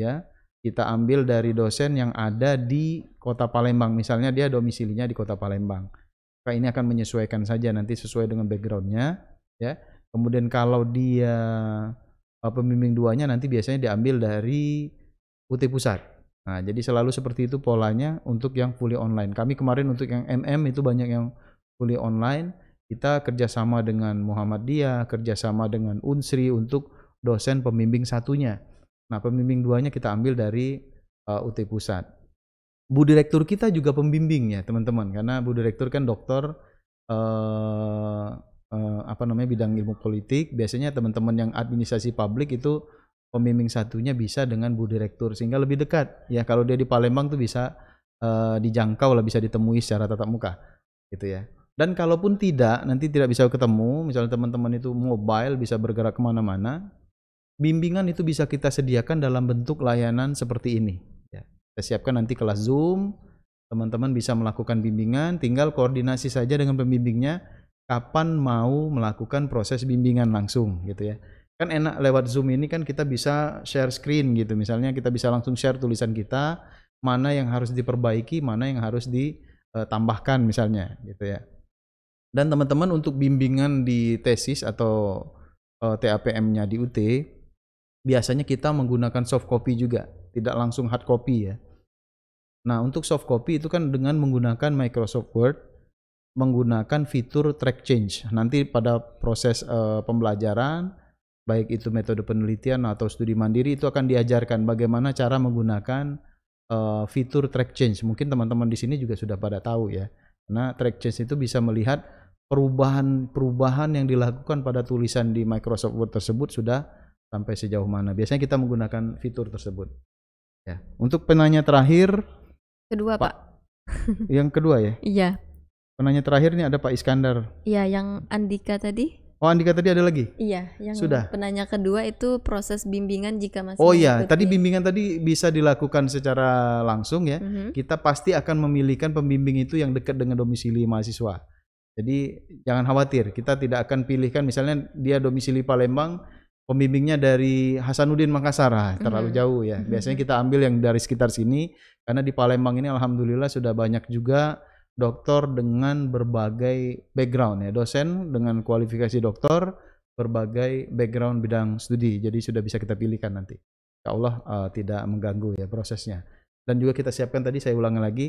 Speaker 2: ya. Kita ambil dari dosen yang ada di Kota Palembang, misalnya dia domisilinya di Kota Palembang. Maka ini akan menyesuaikan saja nanti sesuai dengan backgroundnya ya. Kemudian kalau dia pembimbing 2-nya nanti biasanya diambil dari UT Pusat. Nah, jadi selalu seperti itu polanya untuk yang fully online. Kami kemarin untuk yang MM itu banyak yang fully online. Kita kerjasama dengan Muhammadiyah, kerjasama dengan Unsri untuk dosen pembimbing 1-nya. Nah, pembimbing 2-nya kita ambil dari UT Pusat. Bu Direktur kita juga pembimbing ya teman-teman, karena Bu Direktur kan dokter bidang ilmu politik. Biasanya teman-teman yang administrasi publik itu pembimbing 1-nya bisa dengan Bu Direktur, sehingga lebih dekat ya. Kalau dia di Palembang tuh bisa dijangkau lah, bisa ditemui secara tatap muka gitu ya. Dan kalaupun tidak, nanti tidak bisa ketemu, misalnya teman-teman itu mobile, bisa bergerak kemana-mana, bimbingan itu bisa kita sediakan dalam bentuk layanan seperti ini. Ya. Kita siapkan nanti kelas Zoom, teman-teman bisa melakukan bimbingan, tinggal koordinasi saja dengan pembimbingnya, kapan mau melakukan proses bimbingan langsung gitu ya. Kan enak lewat Zoom ini kan kita bisa share screen gitu, misalnya kita bisa langsung share tulisan kita, mana yang harus diperbaiki, mana yang harus ditambahkan misalnya gitu ya. Dan teman-teman untuk bimbingan di tesis atau TAPM-nya di UT, biasanya kita menggunakan soft copy juga, tidak langsung hard copy ya. Nah, untuk soft copy itu kan dengan menggunakan Microsoft Word, menggunakan fitur track change. Nanti pada proses pembelajaran, baik itu metode penelitian atau studi mandiri, itu akan diajarkan bagaimana cara menggunakan fitur track change. Mungkin teman-teman di sini juga sudah pada tahu ya. Karena track change itu bisa melihat perubahan yang dilakukan pada tulisan di Microsoft Word tersebut sudah sampai sejauh mana. Biasanya kita menggunakan fitur tersebut. Ya. Untuk penanya terakhir,
Speaker 1: kedua Pak.
Speaker 2: Yang kedua ya?
Speaker 1: Iya.
Speaker 2: Penanya terakhir ini ada Pak Iskandar.
Speaker 1: Iya, yang Andika tadi.
Speaker 2: Oh, Andika tadi ada lagi?
Speaker 1: Iya, yang
Speaker 2: sudah.
Speaker 1: Penanya kedua itu proses bimbingan jika masih.
Speaker 2: Oh iya, tadi bimbingan tadi bisa dilakukan secara langsung ya. Kita pasti akan memilihkan pembimbing itu yang dekat dengan domisili mahasiswa. Jadi jangan khawatir, kita tidak akan pilihkan misalnya dia domisili Palembang, pembimbingnya dari Hasanuddin Makassar, terlalu jauh ya. Biasanya kita ambil yang dari sekitar sini, karena di Palembang ini alhamdulillah sudah banyak juga dokter dengan berbagai background ya, dosen dengan kualifikasi dokter, berbagai background bidang studi. Jadi sudah bisa kita pilihkan nanti. Insya Allah tidak mengganggu ya prosesnya. Dan juga kita siapkan tadi, saya ulangi lagi,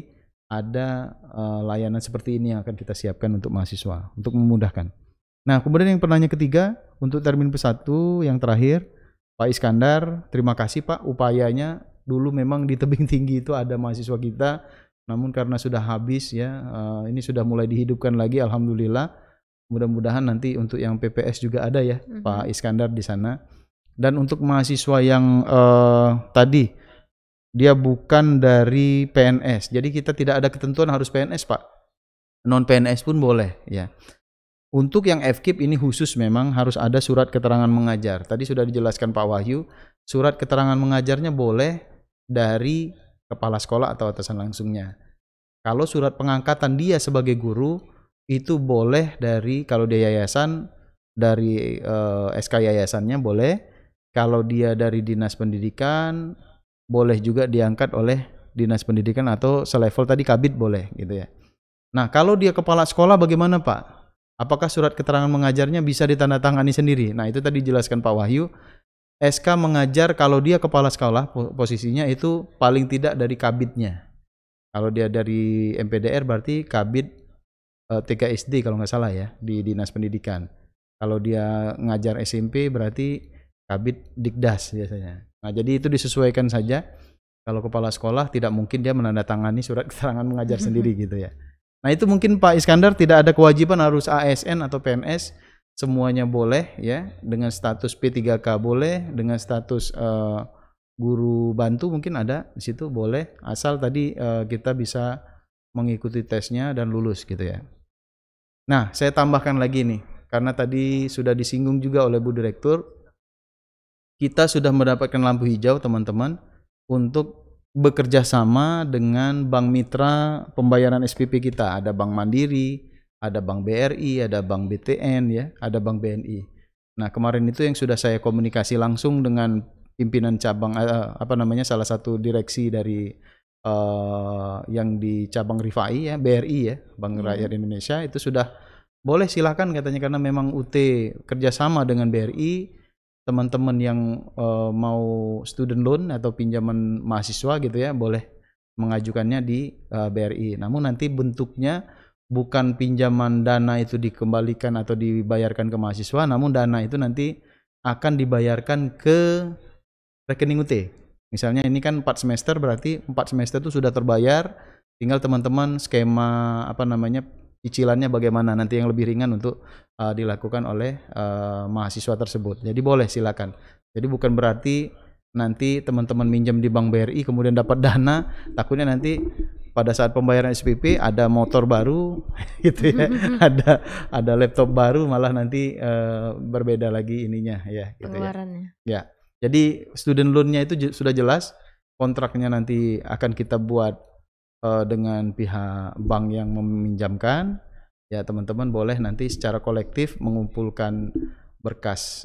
Speaker 2: ada layanan seperti ini yang akan kita siapkan untuk mahasiswa untuk memudahkan. Nah, kemudian yang pertanyaan ketiga untuk termin P1 yang terakhir, Pak Iskandar, terima kasih Pak upayanya. Dulu memang di tebing tinggi itu ada mahasiswa kita, namun karena sudah habis ya, ini sudah mulai dihidupkan lagi, alhamdulillah. Mudah-mudahan nanti untuk yang PPS juga ada ya, Pak Iskandar di sana. Dan untuk mahasiswa yang tadi dia bukan dari PNS, jadi kita tidak ada ketentuan harus PNS Pak. Non PNS pun boleh ya. Untuk yang FKIP ini khusus memang harus ada surat keterangan mengajar. Tadi sudah dijelaskan Pak Wahyu, surat keterangan mengajarnya boleh dari kepala sekolah atau atasan langsungnya. Kalau surat pengangkatan dia sebagai guru itu boleh dari, kalau dia yayasan, dari SK yayasannya boleh. Kalau dia dari dinas pendidikan boleh juga diangkat oleh dinas pendidikan atau selevel tadi kabid boleh gitu ya. Nah, kalau dia kepala sekolah bagaimana Pak? Apakah surat keterangan mengajarnya bisa ditandatangani sendiri? Nah, itu tadi dijelaskan Pak Wahyu. SK mengajar kalau dia kepala sekolah posisinya itu paling tidak dari kabidnya. Kalau dia dari MPDR berarti kabid 3 SD kalau nggak salah ya di dinas pendidikan. Kalau dia ngajar SMP berarti kabid Dikdas biasanya. Nah, jadi itu disesuaikan saja. Kalau kepala sekolah tidak mungkin dia menandatangani surat keterangan mengajar sendiri gitu ya. Nah, itu mungkin Pak Iskandar tidak ada kewajiban harus ASN atau PNS, semuanya boleh ya, dengan status P3K boleh, dengan status guru bantu mungkin ada di situ boleh, asal tadi kita bisa mengikuti tesnya dan lulus gitu ya. Nah, saya tambahkan lagi nih, karena tadi sudah disinggung juga oleh Bu Direktur, kita sudah mendapatkan lampu hijau teman-teman untuk bekerja sama dengan bank mitra pembayaran SPP kita. Ada Bank Mandiri, ada Bank BRI, ada Bank BTN ya, ada Bank BNI. Nah, kemarin itu yang sudah saya komunikasi langsung dengan pimpinan cabang salah satu direksi dari yang di cabang Rifai ya, BRI ya, Bank Rakyat Indonesia, itu sudah boleh silakan katanya, karena memang UT kerjasama dengan BRI. Teman-teman yang mau student loan atau pinjaman mahasiswa gitu ya, boleh mengajukannya di BRI. Namun nanti bentuknya bukan pinjaman dana itu dikembalikan atau dibayarkan ke mahasiswa, namun dana itu nanti akan dibayarkan ke rekening UT. Misalnya ini kan 4 semester, berarti 4 semester itu sudah terbayar, tinggal teman-teman skema cicilannya bagaimana nanti yang lebih ringan untuk dilakukan oleh mahasiswa tersebut. Jadi boleh silakan. Jadi bukan berarti nanti teman-teman minjam di Bank BRI kemudian dapat dana, takutnya nanti pada saat pembayaran SPP ada motor baru gitu ya, ada laptop baru, malah nanti berbeda lagi ininya ya gitu
Speaker 1: pengeluarannya.
Speaker 2: Ya. Jadi student loan-nya itu sudah jelas, kontraknya nanti akan kita buat dengan pihak bank yang meminjamkan. Ya, teman-teman boleh nanti secara kolektif mengumpulkan berkas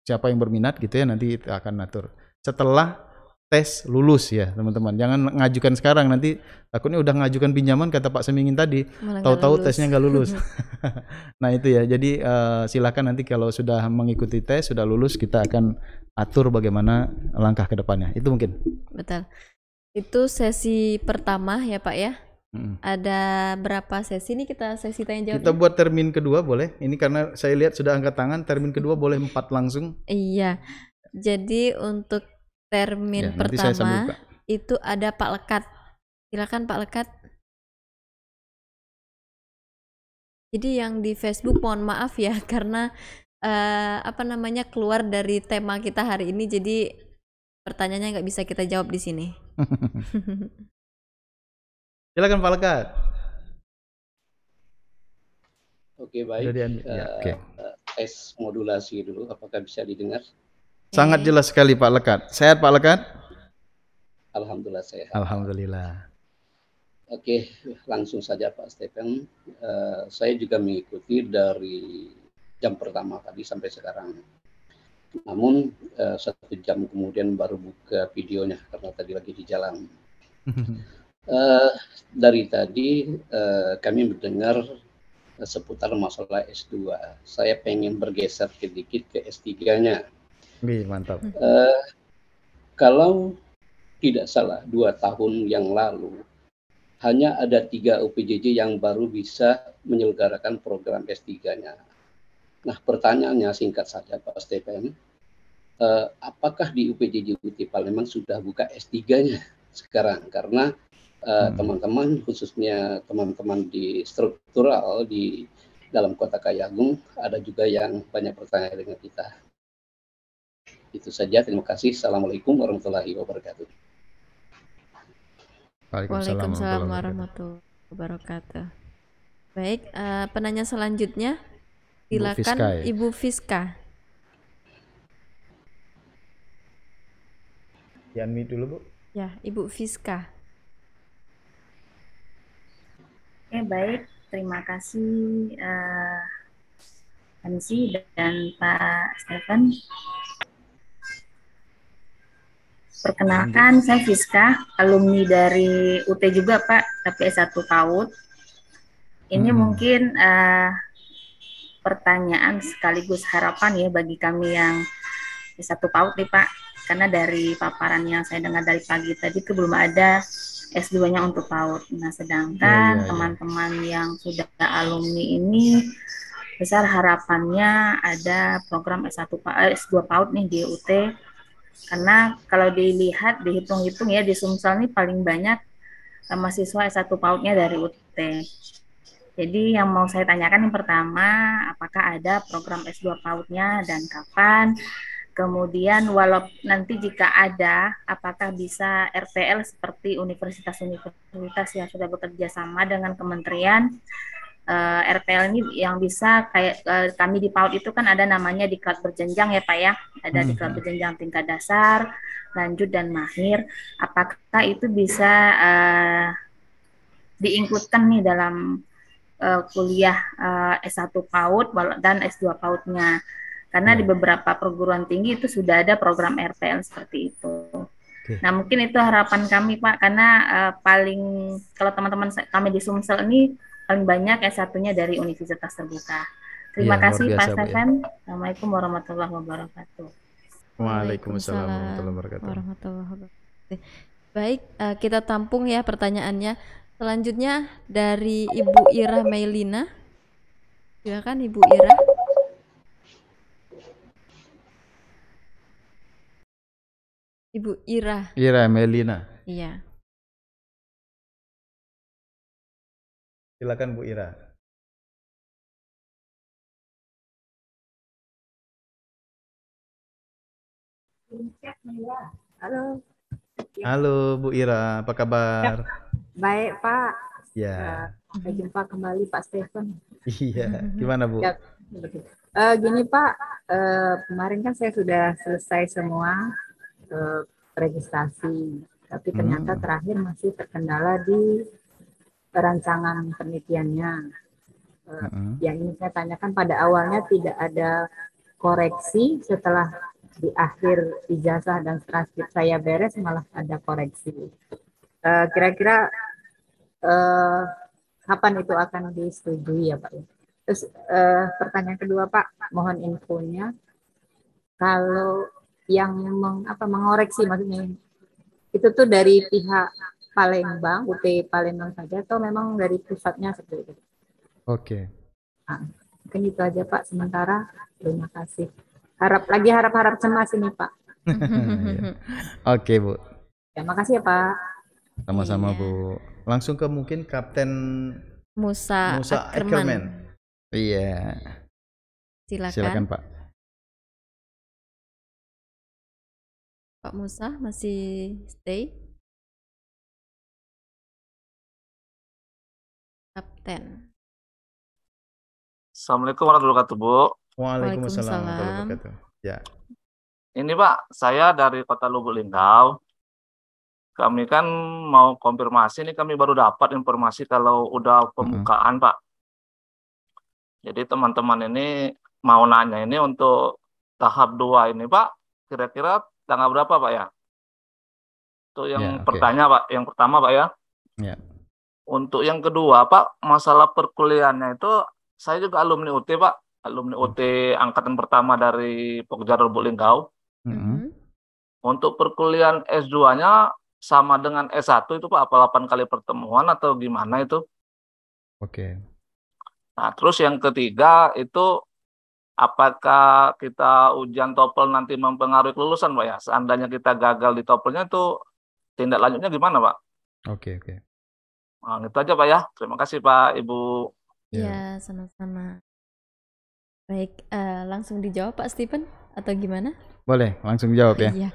Speaker 2: siapa yang berminat gitu ya, nanti kita akan atur setelah tes lulus ya teman-teman. Jangan ngajukan sekarang, nanti takutnya udah ngajukan pinjaman kata Pak Semingin tadi, tahu-tahu tesnya nggak lulus. Nah itu ya, jadi silakan nanti kalau sudah mengikuti tes, sudah lulus, kita akan atur bagaimana langkah ke depannya. Itu mungkin.
Speaker 1: Betul. Itu sesi pertama ya Pak ya. Ada berapa sesi nih kita sesi tanya jawab?
Speaker 2: Kita buat termin kedua boleh. Ini karena saya lihat sudah angkat tangan, termin kedua boleh 4 langsung.
Speaker 1: Iya. Jadi untuk termin pertama itu ada Pak Lekat. Silakan Pak Lekat. Jadi yang di Facebook mohon maaf ya karena keluar dari tema kita hari ini, jadi pertanyaannya nggak bisa kita jawab di sini.
Speaker 2: Silakan Pak Lekat.
Speaker 5: Oke, baik. Tes modulasi dulu, apakah bisa didengar?
Speaker 2: Sangat jelas sekali Pak Lekat. Sehat Pak Lekat?
Speaker 5: Alhamdulillah sehat.
Speaker 2: Alhamdulillah.
Speaker 5: Oke, langsung saja Pak Stephen. Saya juga mengikuti dari jam pertama tadi sampai sekarang. Namun 1 jam kemudian baru buka videonya karena tadi lagi di jalan. Dari tadi kami mendengar
Speaker 8: seputar masalah S2. Saya pengen bergeser sedikit ke S3-nya.
Speaker 2: Wih, mantap.
Speaker 8: Kalau tidak salah 2 tahun yang lalu hanya ada 3 UPJJ yang baru bisa menyelenggarakan program S3-nya. Nah, pertanyaannya singkat saja Pak Stephen, apakah di UPJJ UT Palembang sudah buka S3-nya sekarang? Karena teman-teman, khususnya teman-teman di struktural di dalam Kota Kayagung, ada juga yang banyak bertanya dengan kita. Itu saja, terima kasih. Assalamualaikum warahmatullahi wabarakatuh.
Speaker 1: Waalaikumsalam warahmatullahi wabarakatuh. Baik, penanya selanjutnya, silakan Ibu Fiska.
Speaker 2: Yanmi dulu, Bu.
Speaker 1: Ya, Ibu Fiska.
Speaker 9: Oke, baik. Terima kasih MC dan Pak Stephen. Perkenalkan, saya Fiska, alumni dari UT juga Pak, tapi S1 PAUD. Ini mungkin pertanyaan sekaligus harapan ya bagi kami yang S1 PAUD nih Pak. Karena dari paparan yang saya dengar dari pagi tadi itu belum ada S2-nya untuk PAUD. Nah, sedangkan teman-teman yang sudah alumni ini besar harapannya ada program S2 PAUD nih di UT. Karena kalau dilihat, dihitung-hitung ya di Sumsel ini paling banyak mahasiswa S1 PAUD-nya dari UT. Jadi yang mau saya tanyakan yang pertama, apakah ada program S2 PAUD-nya dan kapan? Kemudian walau nanti jika ada, apakah bisa RPL seperti universitas-universitas yang sudah bekerja sama dengan kementerian, RPL ini yang bisa kayak kami di PAUD itu kan ada namanya diklat berjenjang ya Pak ya, ada diklat berjenjang tingkat dasar, lanjut dan mahir. Apakah itu bisa diinkludkan nih dalam kuliah S1 PAUD dan S2 PAUD-nya? Karena di beberapa perguruan tinggi itu sudah ada program RPL seperti itu. Nah, mungkin itu harapan kami Pak, karena paling kalau teman-teman kami di Sumsel ini paling banyak S1-nya dari universitas terbuka. Terima kasih Pak Stephen. Assalamualaikum warahmatullahi wabarakatuh.
Speaker 2: Waalaikumsalam warahmatullahi
Speaker 1: wabarakatuh. Baik, kita tampung ya pertanyaannya. Selanjutnya dari Ibu Ira Meilina. Silakan Ibu Ira. Ibu Ira.
Speaker 2: Ira Meilina.
Speaker 1: Iya.
Speaker 2: Silakan Bu Ira.
Speaker 10: Halo.
Speaker 2: Halo Bu Ira, apa kabar?
Speaker 10: Baik Pak.
Speaker 2: Ya.
Speaker 10: Sampai jumpa kembali Pak Stephen.
Speaker 2: Iya. Gimana Bu?
Speaker 10: Ya, gini Pak, kemarin kan saya sudah selesai semua registrasi, tapi ternyata terakhir masih terkendala di perancangan penelitiannya. Yang ingin saya tanyakan, pada awalnya tidak ada koreksi, setelah di akhir ijazah dan transkrip saya beres malah ada koreksi. Kira-kira kapan itu akan disetujui ya Pak? Terus pertanyaan kedua Pak, mohon infonya, kalau yang mengoreksi maksudnya itu tuh dari pihak Palembang, UT Palembang saja atau memang dari pusatnya seperti itu?
Speaker 2: Oke.
Speaker 10: Nah, mungkin itu aja Pak sementara. Terima kasih. Harap cemas ini Pak.
Speaker 2: Oke Bu.
Speaker 10: Terima kasih ya Pak.
Speaker 2: Sama-sama Bu. Langsung ke mungkin Kapten
Speaker 1: Musa Ackerman.
Speaker 2: Iya. Silakan Pak.
Speaker 1: Pak Musa masih stay? Kapten.
Speaker 11: Assalamualaikum warahmatullahi wabarakatuh, Bu.
Speaker 2: Waalaikumsalam warahmatullahi wabarakatuh. Ya.
Speaker 11: Ini Pak, saya dari Kota Lubuk Linggau. Kami kan mau konfirmasi, ini kami baru dapat informasi kalau udah pembukaan, Pak. Jadi teman-teman ini mau nanya ini untuk tahap 2 ini, Pak, kira-kira tanggal berapa, Pak ya? Itu yang Pak, yang pertama, Pak ya.
Speaker 2: Ya.
Speaker 11: Untuk yang kedua, Pak, masalah perkuliahannya itu saya juga alumni UT, Pak. Alumni UT angkatan pertama dari Pokja Lubuk Linggau. Untuk perkuliahan S2-nya sama dengan S1 itu Pak, apa 8 kali pertemuan atau gimana itu?
Speaker 2: Oke.
Speaker 11: Nah, terus yang ketiga itu apakah kita ujian TOEFL nanti mempengaruhi kelulusan Pak ya? Seandainya kita gagal di TOEFL-nya itu tindak lanjutnya gimana Pak?
Speaker 2: Oke.
Speaker 11: Nah, itu aja Pak ya. Terima kasih Pak, Ibu.
Speaker 1: Ya, sama-sama. Baik, langsung dijawab Pak Stephen atau gimana?
Speaker 2: Boleh, langsung jawab ya.
Speaker 1: Iya.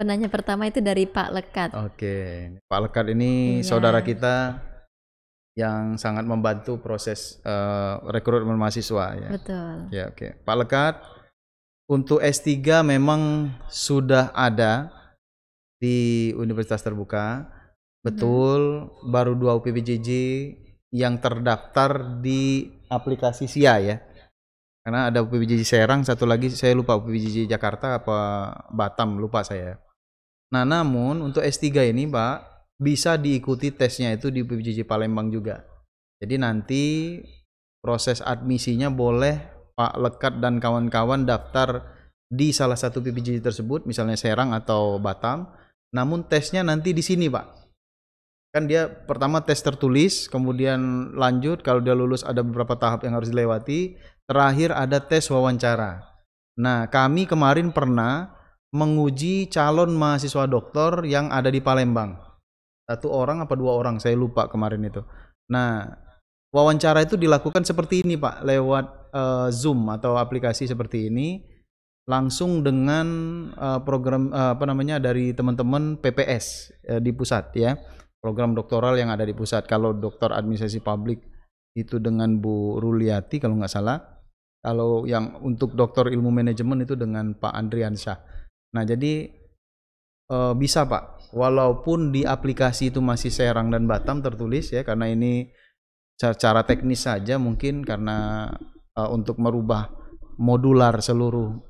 Speaker 1: Penanya pertama itu dari Pak Lekat.
Speaker 2: Oke, Pak Lekat ini saudara kita yang sangat membantu proses rekrutmen mahasiswa ya.
Speaker 1: Betul.
Speaker 2: Ya, oke. Pak Lekat, untuk S3 memang sudah ada di Universitas Terbuka. Betul, baru 2 UPBJJ yang terdaftar di aplikasi SIA ya. Karena ada UPBJJ Serang, satu lagi saya lupa UPBJJ Jakarta apa Batam, lupa saya. Nah, namun untuk S3 ini Pak, bisa diikuti tesnya itu di UPBJJ Palembang juga. Jadi nanti proses admisinya boleh Pak Lekat dan kawan-kawan daftar di salah satu UPBJJ tersebut, misalnya Serang atau Batam. Namun tesnya nanti di sini Pak. Kan dia pertama tes tertulis, kemudian lanjut kalau dia lulus ada beberapa tahap yang harus dilewati. Terakhir ada tes wawancara. Nah, kami kemarin pernah menguji calon mahasiswa doktor yang ada di Palembang. 1 orang apa 2 orang, saya lupa kemarin itu. Nah, wawancara itu dilakukan seperti ini Pak, lewat Zoom atau aplikasi seperti ini, langsung dengan program dari teman-teman PPS di pusat ya, program doktoral yang ada di pusat. Kalau doktor administrasi publik itu dengan Bu Ruliati kalau nggak salah. Kalau yang untuk doktor ilmu manajemen itu dengan Pak Andriansyah. Nah, jadi bisa Pak, walaupun di aplikasi itu masih Serang dan Batam tertulis ya, karena ini secara teknis saja mungkin karena untuk merubah modular seluruh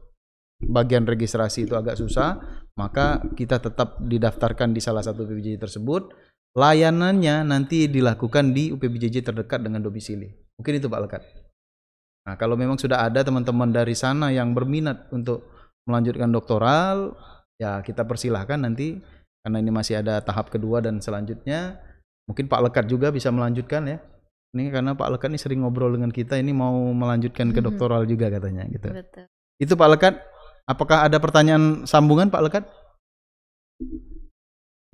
Speaker 2: bagian registrasi itu agak susah, maka kita tetap didaftarkan di salah satu UPBJJ tersebut. Layanannya nanti dilakukan di UPBJJ terdekat dengan domisili. Mungkin itu Pak Lekat. Nah, kalau memang sudah ada teman-teman dari sana yang berminat untuk melanjutkan doktoral, ya kita persilahkan nanti, karena ini masih ada tahap kedua dan selanjutnya. Mungkin Pak Lekat juga bisa melanjutkan ya. Ini karena Pak Lekat ini sering ngobrol dengan kita, ini mau melanjutkan ke doktoral juga katanya gitu.
Speaker 1: Betul.
Speaker 2: Itu Pak Lekat. Apakah ada pertanyaan sambungan Pak Lekat?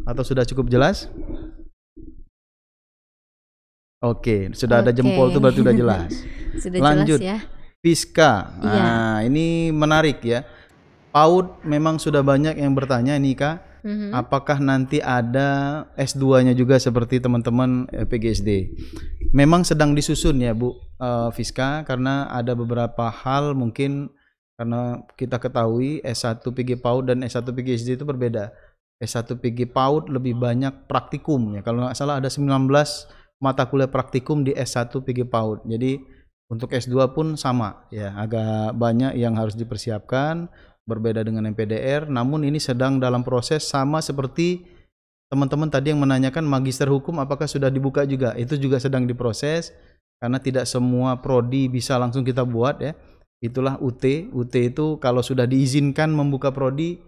Speaker 2: Atau sudah cukup jelas? Oke, sudah ada jempol itu berarti sudah jelas.
Speaker 1: Sudah
Speaker 2: lanjut
Speaker 1: jelas ya.
Speaker 2: Fiska. Nah, ini menarik ya. PAUD memang sudah banyak yang bertanya nih Kak. Apakah nanti ada S2-nya juga seperti teman-teman PGSD? Memang sedang disusun ya Bu Fiska, karena ada beberapa hal mungkin karena kita ketahui S1 PG PAUD dan S1 PGSD itu berbeda. S1 PG PAUD lebih banyak praktikum ya. Kalau nggak salah ada 19 mata kuliah praktikum di S1 PG PAUD. Jadi untuk S2 pun sama ya, agak banyak yang harus dipersiapkan, berbeda dengan MPDR. Namun ini sedang dalam proses, sama seperti teman-teman tadi yang menanyakan magister hukum apakah sudah dibuka juga. Itu juga sedang diproses karena tidak semua prodi bisa langsung kita buat ya. Itulah UT. UT itu kalau sudah diizinkan membuka prodi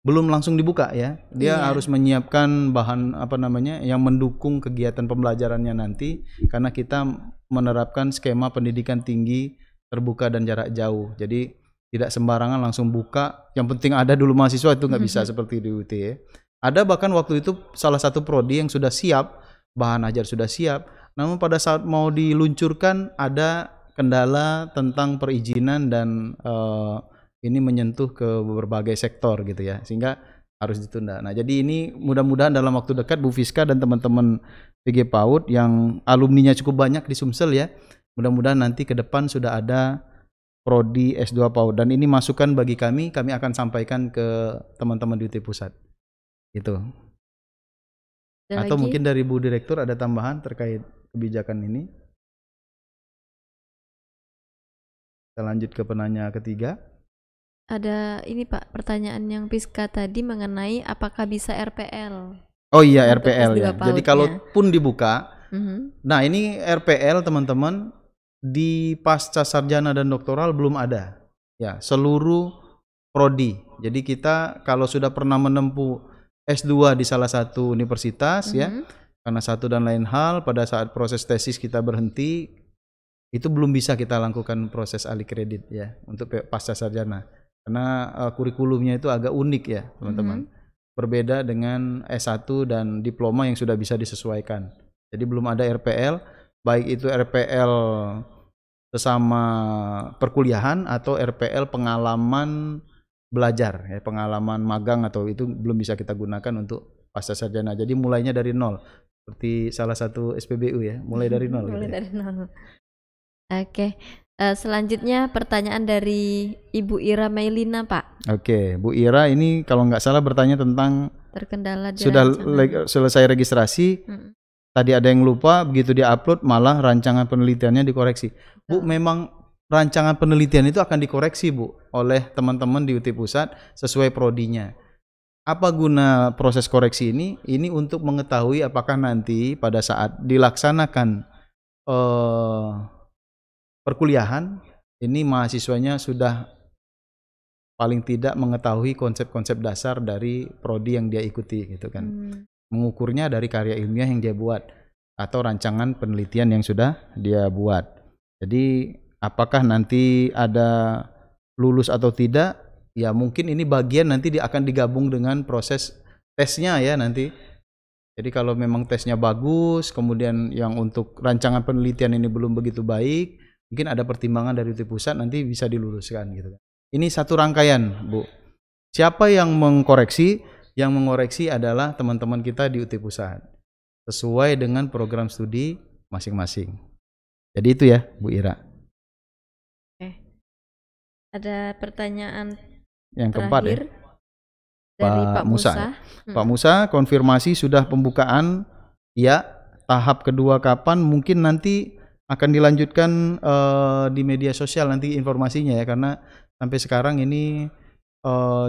Speaker 2: belum langsung dibuka ya. Dia harus menyiapkan bahan yang mendukung kegiatan pembelajarannya nanti, karena kita menerapkan skema pendidikan tinggi terbuka dan jarak jauh. Jadi tidak sembarangan langsung buka. Yang penting ada dulu mahasiswa, itu nggak bisa seperti di UT ya. Ada bahkan waktu itu salah satu prodi yang sudah siap, bahan ajar sudah siap, namun pada saat mau diluncurkan ada kendala tentang perizinan dan ini menyentuh ke berbagai sektor gitu ya, sehingga harus ditunda. Nah, jadi ini mudah-mudahan dalam waktu dekat Bu Fiska dan teman-teman PG PAUD yang alumninya cukup banyak di Sumsel ya, mudah-mudahan nanti ke depan sudah ada prodi S2 PAUD, dan ini masukan bagi kami akan sampaikan ke teman-teman di UT Pusat gitu. Atau mungkin dari Bu Direktur ada tambahan terkait kebijakan ini. Kita lanjut ke penanya ketiga.
Speaker 1: Ada ini Pak, pertanyaan yang Fiska tadi mengenai apakah bisa RPL.
Speaker 2: Oh iya, RPL ya. Jadi kalau pun dibuka, nah ini RPL teman-teman, di pasca sarjana dan doktoral belum ada. Ya, seluruh prodi. Jadi kita kalau sudah pernah menempuh S2 di salah satu universitas ya, karena satu dan lain hal pada saat proses tesis kita berhenti, itu belum bisa kita lakukan proses alih kredit ya untuk pasca sarjana. Karena kurikulumnya itu agak unik ya, teman-teman. Berbeda dengan S1 dan diploma yang sudah bisa disesuaikan. Jadi belum ada RPL, baik itu RPL sesama perkuliahan atau RPL pengalaman belajar ya, pengalaman magang, atau itu belum bisa kita gunakan untuk pasca sarjana. Jadi mulainya dari nol seperti salah satu SPBU ya, mulai dari nol.
Speaker 1: Mulai dari nol. Oke. Selanjutnya pertanyaan dari Ibu Ira Mailina, Pak.
Speaker 2: Oke, Bu Ira ini kalau nggak salah bertanya tentang
Speaker 1: terkendala
Speaker 2: sudah selesai registrasi. Tadi ada yang lupa, begitu dia-upload malah rancangan penelitiannya dikoreksi. Bu, memang rancangan penelitian itu akan dikoreksi, Bu, oleh teman-teman di UT Pusat sesuai prodinya. Apa guna proses koreksi ini? Ini untuk mengetahui apakah nanti pada saat dilaksanakan perkuliahan, ini mahasiswanya sudah paling tidak mengetahui konsep-konsep dasar dari prodi yang dia ikuti gitu kan. Mengukurnya dari karya ilmiah yang dia buat atau rancangan penelitian yang sudah dia buat. Jadi apakah nanti ada lulus atau tidak? Ya mungkin ini bagian nanti dia akan digabung dengan proses tesnya ya nanti. Jadi kalau memang tesnya bagus, kemudian yang untuk rancangan penelitian ini belum begitu baik, mungkin ada pertimbangan dari UT Pusat nanti bisa diluluskan gitu. Ini satu rangkaian, Bu. Siapa yang mengkoreksi? Yang mengoreksi adalah teman-teman kita di UT Pusat sesuai dengan program studi masing-masing. Jadi itu ya, Bu Ira.
Speaker 1: Oke. Ada pertanyaan
Speaker 2: yang keempat ya,
Speaker 1: dari Pak Musa.
Speaker 2: Ya. Pak Musa, konfirmasi sudah pembukaan. Ya, tahap kedua kapan? Mungkin nanti akan dilanjutkan di media sosial nanti informasinya ya, karena sampai sekarang ini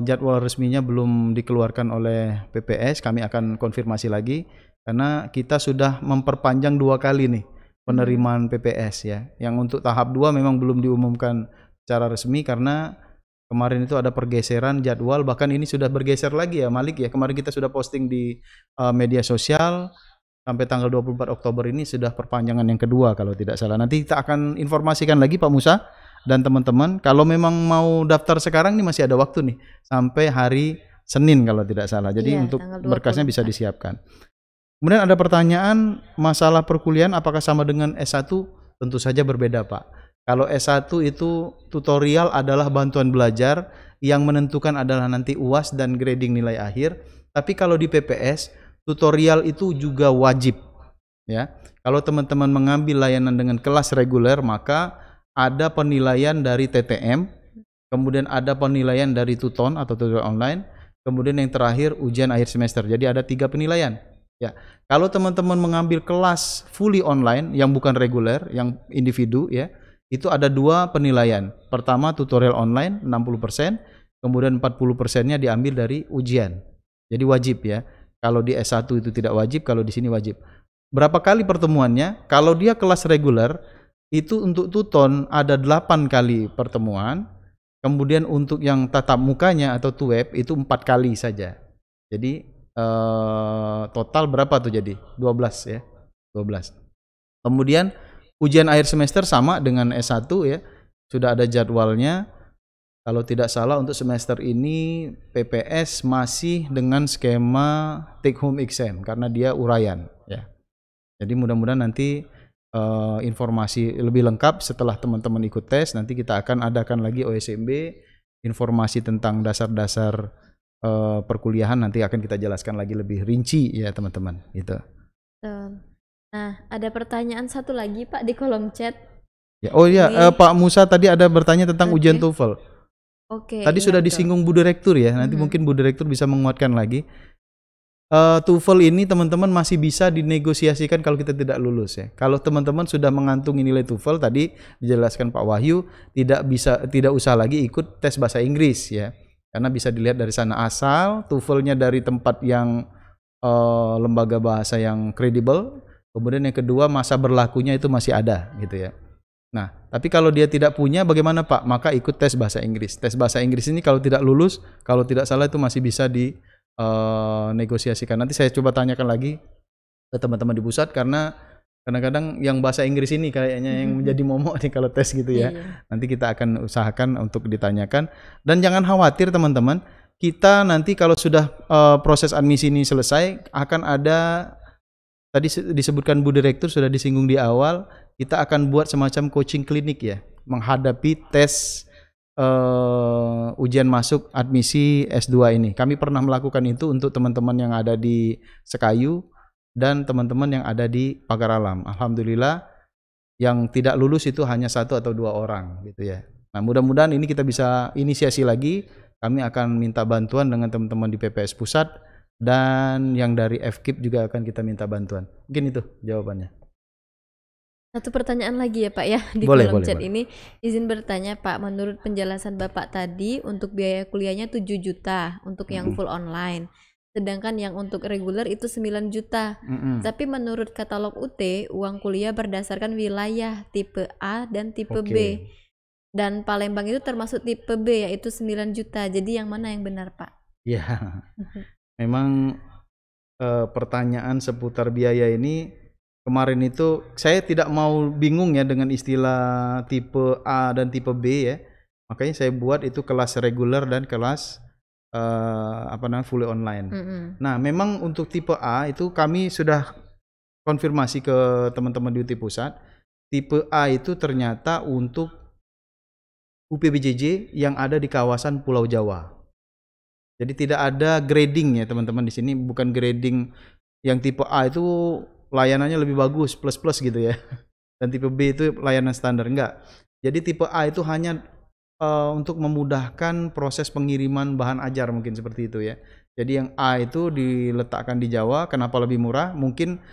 Speaker 2: jadwal resminya belum dikeluarkan oleh PPS. Kami akan konfirmasi lagi karena kita sudah memperpanjang 2 kali nih penerimaan PPS ya. Yang untuk tahap 2 memang belum diumumkan secara resmi karena kemarin itu ada pergeseran jadwal, bahkan ini sudah bergeser lagi ya Malik ya. Kemarin kita sudah posting di media sosial sampai tanggal 24 Oktober ini sudah perpanjangan yang kedua kalau tidak salah. Nanti kita akan informasikan lagi Pak Musa dan teman-teman, kalau memang mau daftar sekarang nih masih ada waktu nih sampai hari Senin kalau tidak salah. Jadi untuk berkasnya bisa disiapkan. Kemudian ada pertanyaan masalah perkuliahan apakah sama dengan S1? Tentu saja berbeda, Pak. Kalau S1 itu tutorial adalah bantuan belajar, yang menentukan adalah nanti UAS dan grading nilai akhir. Tapi kalau di PPS, tutorial itu juga wajib ya. Kalau teman-teman mengambil layanan dengan kelas reguler, maka ada penilaian dari TTM, kemudian ada penilaian dari Tuton atau tutorial online, kemudian yang terakhir ujian akhir semester. Jadi ada 3 penilaian. Ya, kalau teman-teman mengambil kelas fully online yang bukan reguler, yang individu ya, itu ada 2 penilaian. Pertama tutorial online 60%, kemudian 40%-nya diambil dari ujian. Jadi wajib ya. Kalau di S1 itu tidak wajib, kalau di sini wajib. Berapa kali pertemuannya? Kalau dia kelas reguler itu untuk Tuton ada 8 kali pertemuan, kemudian untuk yang tatap mukanya atau TUEP itu 4 kali saja. Jadi total berapa tuh jadi? 12 ya, 12. Kemudian ujian akhir semester sama dengan S1 ya, sudah ada jadwalnya. Kalau tidak salah untuk semester ini PPS masih dengan skema take home exam karena dia uraian ya. Jadi mudah-mudahan nanti informasi lebih lengkap setelah teman-teman ikut tes. Nanti kita akan adakan lagi OSMB, informasi tentang dasar-dasar perkuliahan nanti akan kita jelaskan lagi lebih rinci ya teman-teman gitu.
Speaker 1: Nah, ada pertanyaan satu lagi Pak di kolom chat.
Speaker 2: Ya, oh iya, Pak Musa tadi ada bertanya tentang ujian TOEFL. Tadi sudah disinggung Bu Direktur ya. Nanti mungkin Bu Direktur bisa menguatkan lagi. TOEFL ini teman-teman masih bisa dinegosiasikan kalau kita tidak lulus ya. Kalau teman-teman sudah mengantungi nilai TOEFL tadi dijelaskan Pak Wahyu, tidak usah lagi ikut tes bahasa Inggris ya. Karena bisa dilihat dari sana asal TOEFL-nya dari tempat yang lembaga bahasa yang kredibel. Kemudian yang kedua masa berlakunya itu masih ada gitu ya. Nah, tapi kalau dia tidak punya bagaimana Pak? Maka ikut tes bahasa Inggris. Tes bahasa Inggris ini kalau tidak lulus, kalau tidak salah itu masih bisa di negosiasikan. Nanti saya coba tanyakan lagi ke teman-teman di pusat, karena kadang-kadang yang bahasa Inggris ini kayaknya yang menjadi momok nih kalau tes gitu ya. Nanti kita akan usahakan untuk ditanyakan. Dan jangan khawatir teman-teman, kita nanti kalau sudah proses admisi ini selesai, akan ada, tadi disebutkan Bu Direktur sudah disinggung di awal, kita akan buat semacam coaching klinik ya, menghadapi tes ujian masuk admisi S2 ini. Kami pernah melakukan itu untuk teman-teman yang ada di Sekayu dan teman-teman yang ada di Pagar Alam. Alhamdulillah yang tidak lulus itu hanya 1 atau 2 orang gitu ya. Nah, mudah-mudahan ini kita bisa inisiasi lagi. Kami akan minta bantuan dengan teman-teman di PPS Pusat, dan yang dari FKIP juga akan kita minta bantuan. Mungkin itu jawabannya.
Speaker 1: Satu pertanyaan lagi ya Pak ya di
Speaker 2: boleh,
Speaker 1: kolom
Speaker 2: boleh,
Speaker 1: chat
Speaker 2: boleh.
Speaker 1: ini. Izin bertanya Pak, menurut penjelasan Bapak tadi untuk biaya kuliahnya 7 juta untuk yang full online. Sedangkan yang untuk reguler itu 9 juta. Tapi menurut katalog UT, uang kuliah berdasarkan wilayah tipe A dan tipe B. Dan Palembang itu termasuk tipe B, yaitu 9 juta. Jadi yang mana yang benar Pak?
Speaker 2: Ya, memang pertanyaan seputar biaya ini kemarin itu saya tidak mau bingung ya dengan istilah tipe A dan tipe B ya. Makanya saya buat itu kelas reguler dan kelas fully online. Nah, memang untuk tipe A itu kami sudah konfirmasi ke teman-teman di UT Pusat. Tipe A itu ternyata untuk UPBJJ yang ada di kawasan Pulau Jawa. Jadi tidak ada grading ya teman-teman di sini, bukan grading yang tipe A itu layanannya lebih bagus plus gitu ya. Dan tipe B itu layanan standar, enggak. Jadi tipe A itu hanya untuk memudahkan proses pengiriman bahan ajar, mungkin seperti itu ya. Jadi yang A itu diletakkan di Jawa, kenapa lebih murah? Mungkin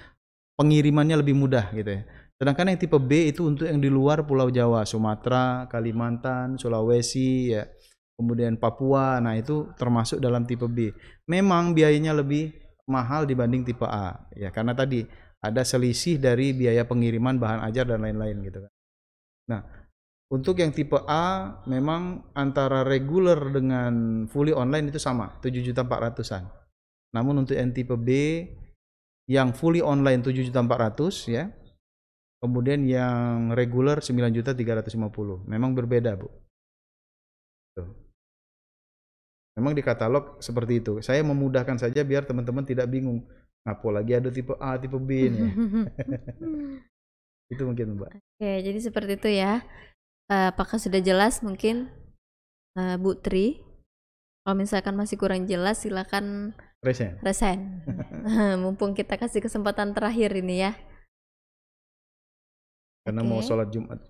Speaker 2: pengirimannya lebih mudah gitu ya. Sedangkan yang tipe B itu untuk yang di luar Pulau Jawa, Sumatera, Kalimantan, Sulawesi ya, kemudian Papua. Nah, itu termasuk dalam tipe B. Memang biayanya lebih mahal dibanding tipe A ya, karena tadi ada selisih dari biaya pengiriman bahan ajar dan lain-lain gitu kan. Nah, untuk yang tipe A memang antara reguler dengan fully online itu sama, 7.400.000-an. Namun untuk yang tipe B yang fully online 7.400.000 ya. Kemudian yang reguler 9.350.000. Memang berbeda, Bu. Tuh. Memang di katalog seperti itu. Saya memudahkan saja biar teman-teman tidak bingung. Apalagi ada tipe A, tipe B nih. Itu mungkin, Mbak.
Speaker 1: Oke, jadi seperti itu ya. Apakah sudah jelas mungkin Bu Tri? Kalau misalkan masih kurang jelas silakan resign. Mumpung kita kasih kesempatan terakhir ini ya.
Speaker 2: Karena mau sholat Jumat.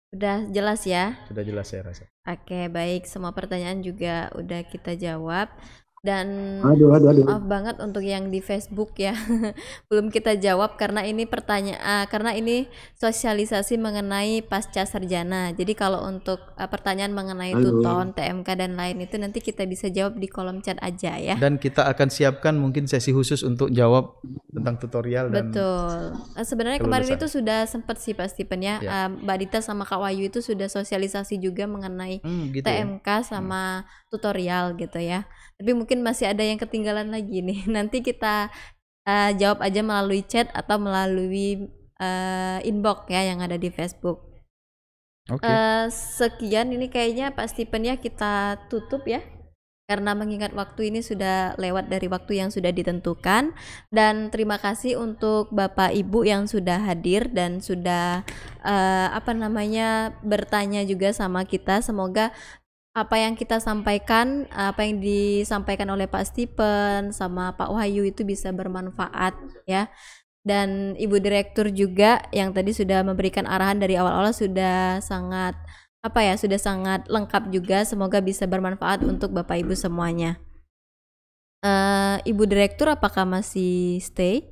Speaker 1: Sudah jelas ya?
Speaker 2: Sudah jelas saya rasa.
Speaker 1: Oke, baik. Semua pertanyaan juga udah kita jawab. Dan maaf banget untuk yang di Facebook ya belum kita jawab karena ini pertanyaan, karena ini sosialisasi mengenai pasca sarjana. Jadi kalau untuk pertanyaan mengenai tuton, TMK dan lain itu nanti kita bisa jawab di kolom chat aja ya.
Speaker 2: Dan kita akan siapkan mungkin sesi khusus untuk jawab tentang tutorial dan
Speaker 1: betul. Sebenarnya kemarin itu sudah sempat sih Pak Stephen ya, Mbak Dita sama Kak Wahyu itu sudah sosialisasi juga mengenai gitu TMK ya? Sama tutorial gitu ya. Tapi mungkin masih ada yang ketinggalan lagi nih. Nanti kita jawab aja melalui chat atau melalui inbox ya yang ada di Facebook. Sekian ini kayaknya Pak Stephen ya, kita tutup ya. Karena mengingat waktu ini sudah lewat dari waktu yang sudah ditentukan. Dan terima kasih untuk Bapak Ibu yang sudah hadir dan sudah bertanya juga sama kita. Semoga apa yang kita sampaikan, apa yang disampaikan oleh Pak Stephen sama Pak Wahyu itu bisa bermanfaat ya. Dan Ibu Direktur juga yang tadi sudah memberikan arahan dari awal-awal sudah sangat sudah sangat lengkap juga. Semoga bisa bermanfaat untuk Bapak Ibu semuanya. Ibu Direktur apakah masih stay?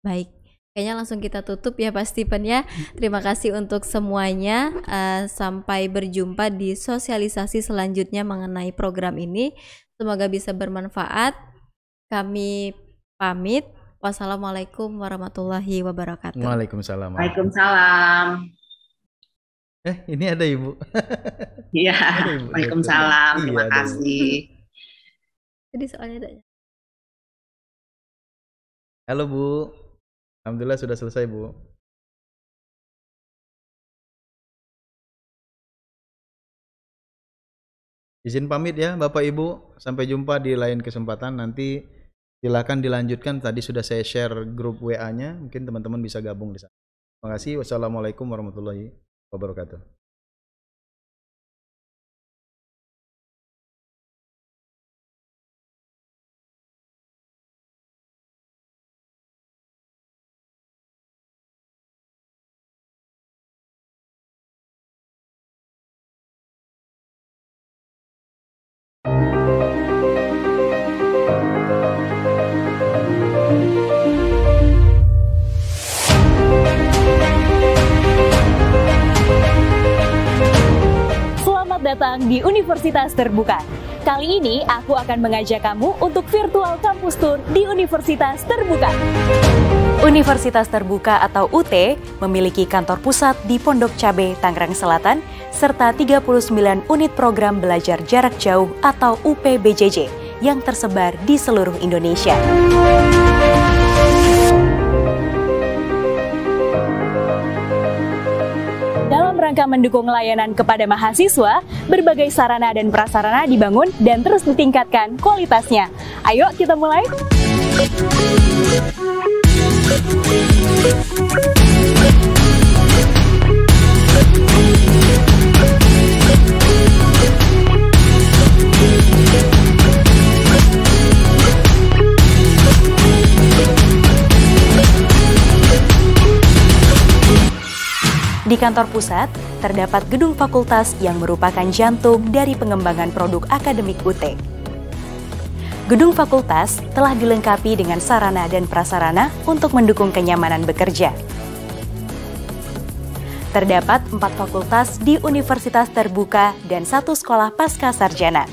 Speaker 1: Baik. Kayaknya langsung kita tutup ya Pak Stephen ya. Terima kasih untuk semuanya. Sampai berjumpa di sosialisasi selanjutnya mengenai program ini. Semoga bisa bermanfaat. Kami pamit. Wassalamualaikum warahmatullahi wabarakatuh.
Speaker 2: Waalaikumsalam.
Speaker 3: Waalaikumsalam.
Speaker 2: Ini ada Ibu.
Speaker 3: Iya, waalaikumsalam. Terima kasih.
Speaker 1: Jadi soalnya ada.
Speaker 2: Halo Bu. Alhamdulillah sudah selesai Bu. Izin pamit ya Bapak Ibu. Sampai jumpa di lain kesempatan. Nanti silakan dilanjutkan. Tadi sudah saya share grup WA-nya. Mungkin teman-teman bisa gabung di sana. Terima kasih. Wassalamualaikum warahmatullahi wabarakatuh.
Speaker 12: Datang di Universitas Terbuka. Kali ini aku akan mengajak kamu untuk virtual campus tour di Universitas Terbuka. Universitas Terbuka atau UT memiliki kantor pusat di Pondok Cabe, Tangerang Selatan, serta 39 unit program belajar jarak jauh atau UPBJJ yang tersebar di seluruh Indonesia. Dalam rangka mendukung layanan kepada mahasiswa, berbagai sarana dan prasarana dibangun dan terus ditingkatkan kualitasnya. Ayo kita mulai! Di kantor pusat, terdapat gedung fakultas yang merupakan jantung dari pengembangan produk akademik UT. Gedung fakultas telah dilengkapi dengan sarana dan prasarana untuk mendukung kenyamanan bekerja. Terdapat 4 fakultas di Universitas Terbuka dan 1 sekolah pasca sarjana.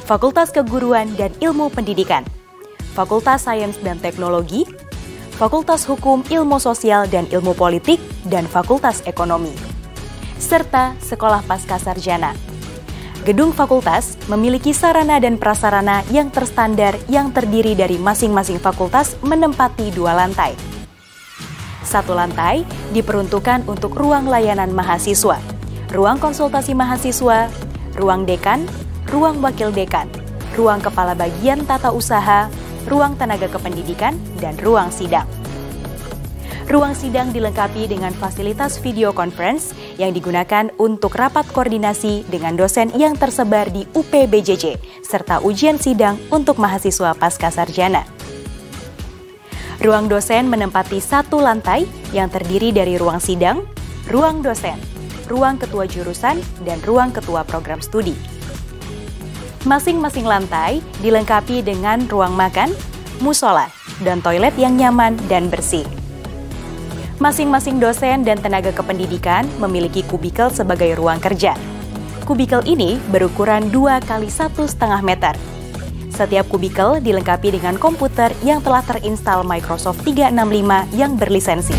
Speaker 12: Fakultas Keguruan dan Ilmu Pendidikan, Fakultas Sains dan Teknologi, Fakultas Hukum, Ilmu Sosial dan Ilmu Politik, dan Fakultas Ekonomi, serta Sekolah Pasca Sarjana. Gedung fakultas memiliki sarana dan prasarana yang terstandar yang terdiri dari masing-masing fakultas menempati 2 lantai. 1 lantai diperuntukkan untuk ruang layanan mahasiswa, ruang konsultasi mahasiswa, ruang dekan, ruang wakil dekan, ruang kepala bagian tata usaha, ruang tenaga kependidikan, dan ruang sidang. Ruang sidang dilengkapi dengan fasilitas video conference yang digunakan untuk rapat koordinasi dengan dosen yang tersebar di UPBJJ, serta ujian sidang untuk mahasiswa pasca sarjana. Ruang dosen menempati 1 lantai yang terdiri dari ruang sidang, ruang dosen, ruang ketua jurusan, dan ruang ketua program studi. Masing-masing lantai dilengkapi dengan ruang makan, musola, dan toilet yang nyaman dan bersih. Masing-masing dosen dan tenaga kependidikan memiliki kubikel sebagai ruang kerja. Kubikel ini berukuran 2 x 1,5 meter. Setiap kubikel dilengkapi dengan komputer yang telah terinstal Microsoft 365 yang berlisensi.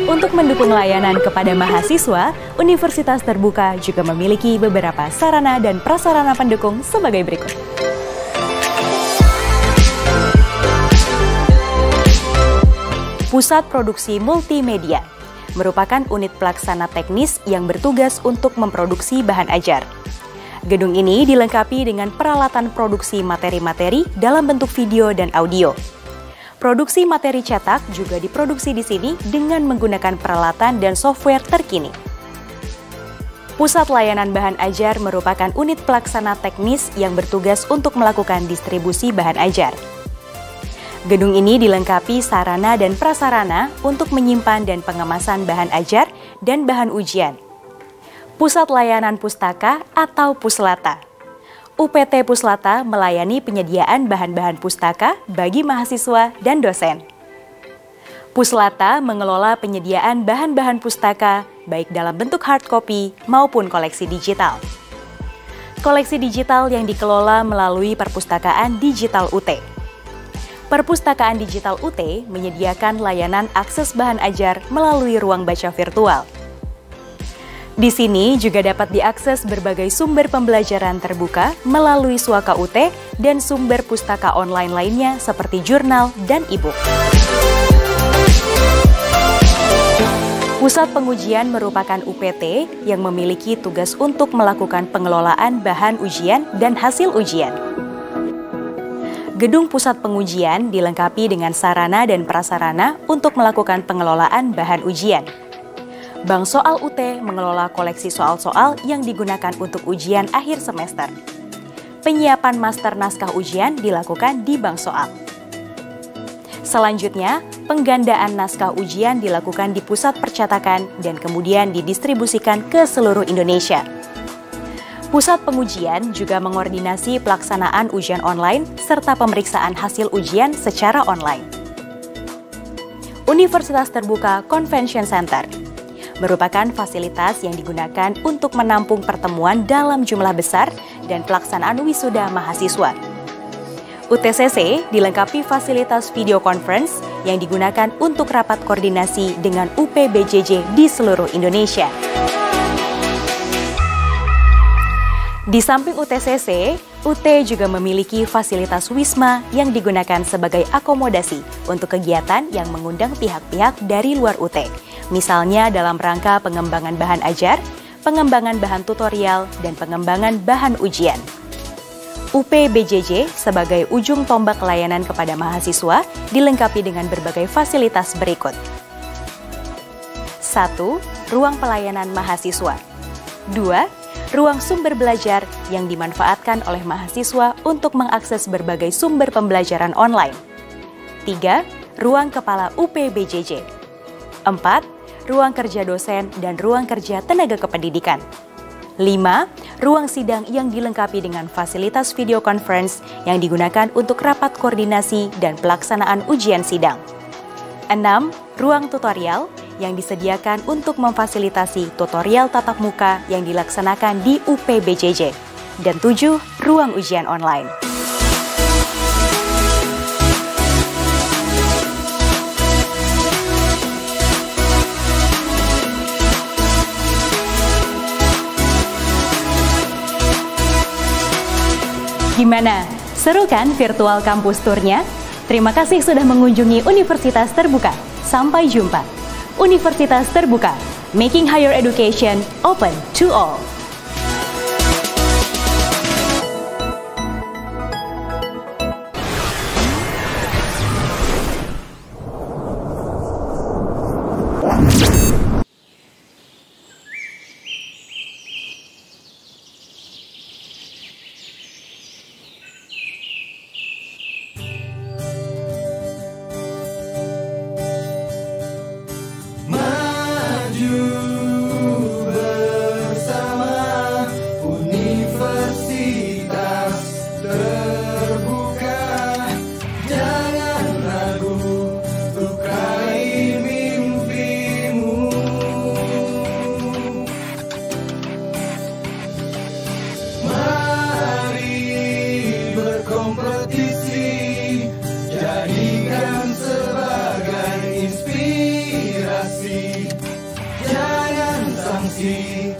Speaker 12: Untuk mendukung layanan kepada mahasiswa, Universitas Terbuka juga memiliki beberapa sarana dan prasarana pendukung sebagai berikut. Pusat Produksi Multimedia merupakan unit pelaksana teknis yang bertugas untuk memproduksi bahan ajar. Gedung ini dilengkapi dengan peralatan produksi materi-materi dalam bentuk video dan audio. Produksi materi cetak juga diproduksi di sini dengan menggunakan peralatan dan software terkini. Pusat Layanan Bahan Ajar merupakan unit pelaksana teknis yang bertugas untuk melakukan distribusi bahan ajar. Gedung ini dilengkapi sarana dan prasarana untuk menyimpan dan pengemasan bahan ajar dan bahan ujian. Pusat Layanan Pustaka atau Puslata. UPT Puslata melayani penyediaan bahan-bahan pustaka bagi mahasiswa dan dosen. Puslata mengelola penyediaan bahan-bahan pustaka baik dalam bentuk hard copy maupun koleksi digital. koleksi digital yang dikelola melalui Perpustakaan Digital UT. Perpustakaan Digital UT menyediakan layanan akses bahan ajar melalui ruang baca virtual. Di sini juga dapat diakses berbagai sumber pembelajaran terbuka melalui Suaka UT dan sumber pustaka online lainnya seperti jurnal dan e-book. Pusat Pengujian merupakan UPT yang memiliki tugas untuk melakukan pengelolaan bahan ujian dan hasil ujian. Gedung Pusat Pengujian dilengkapi dengan sarana dan prasarana untuk melakukan pengelolaan bahan ujian. Bank Soal UT mengelola koleksi soal-soal yang digunakan untuk ujian akhir semester. Penyiapan master naskah ujian dilakukan di Bank Soal. Selanjutnya, penggandaan naskah ujian dilakukan di pusat percetakan dan kemudian didistribusikan ke seluruh Indonesia. Pusat Pengujian juga mengordinasi pelaksanaan ujian online serta pemeriksaan hasil ujian secara online. Universitas Terbuka Convention Center merupakan fasilitas yang digunakan untuk menampung pertemuan dalam jumlah besar dan pelaksanaan wisuda mahasiswa. UTCC dilengkapi fasilitas video conference yang digunakan untuk rapat koordinasi dengan UPBJJ di seluruh Indonesia. Di samping UTCC, UT juga memiliki fasilitas Wisma yang digunakan sebagai akomodasi untuk kegiatan yang mengundang pihak-pihak dari luar UT. Misalnya dalam rangka pengembangan bahan ajar, pengembangan bahan tutorial, dan pengembangan bahan ujian. UPBJJ sebagai ujung tombak layanan kepada mahasiswa dilengkapi dengan berbagai fasilitas berikut. 1. Ruang pelayanan mahasiswa. 2. Ruang sumber belajar yang dimanfaatkan oleh mahasiswa untuk mengakses berbagai sumber pembelajaran online. 3. Ruang kepala UPBJJ. 4. Ruang kerja dosen dan ruang kerja tenaga kependidikan. 5. Ruang sidang yang dilengkapi dengan fasilitas video conference yang digunakan untuk rapat koordinasi dan pelaksanaan ujian sidang. 6. Ruang tutorial yang disediakan untuk memfasilitasi tutorial tatap muka yang dilaksanakan di UPBJJ. Dan 7. Ruang ujian online. Gimana? Seru kan virtual kampus tour-nya? Terima kasih sudah mengunjungi Universitas Terbuka. Sampai jumpa. Universitas Terbuka, making higher education open to all.
Speaker 13: Jangan sanksi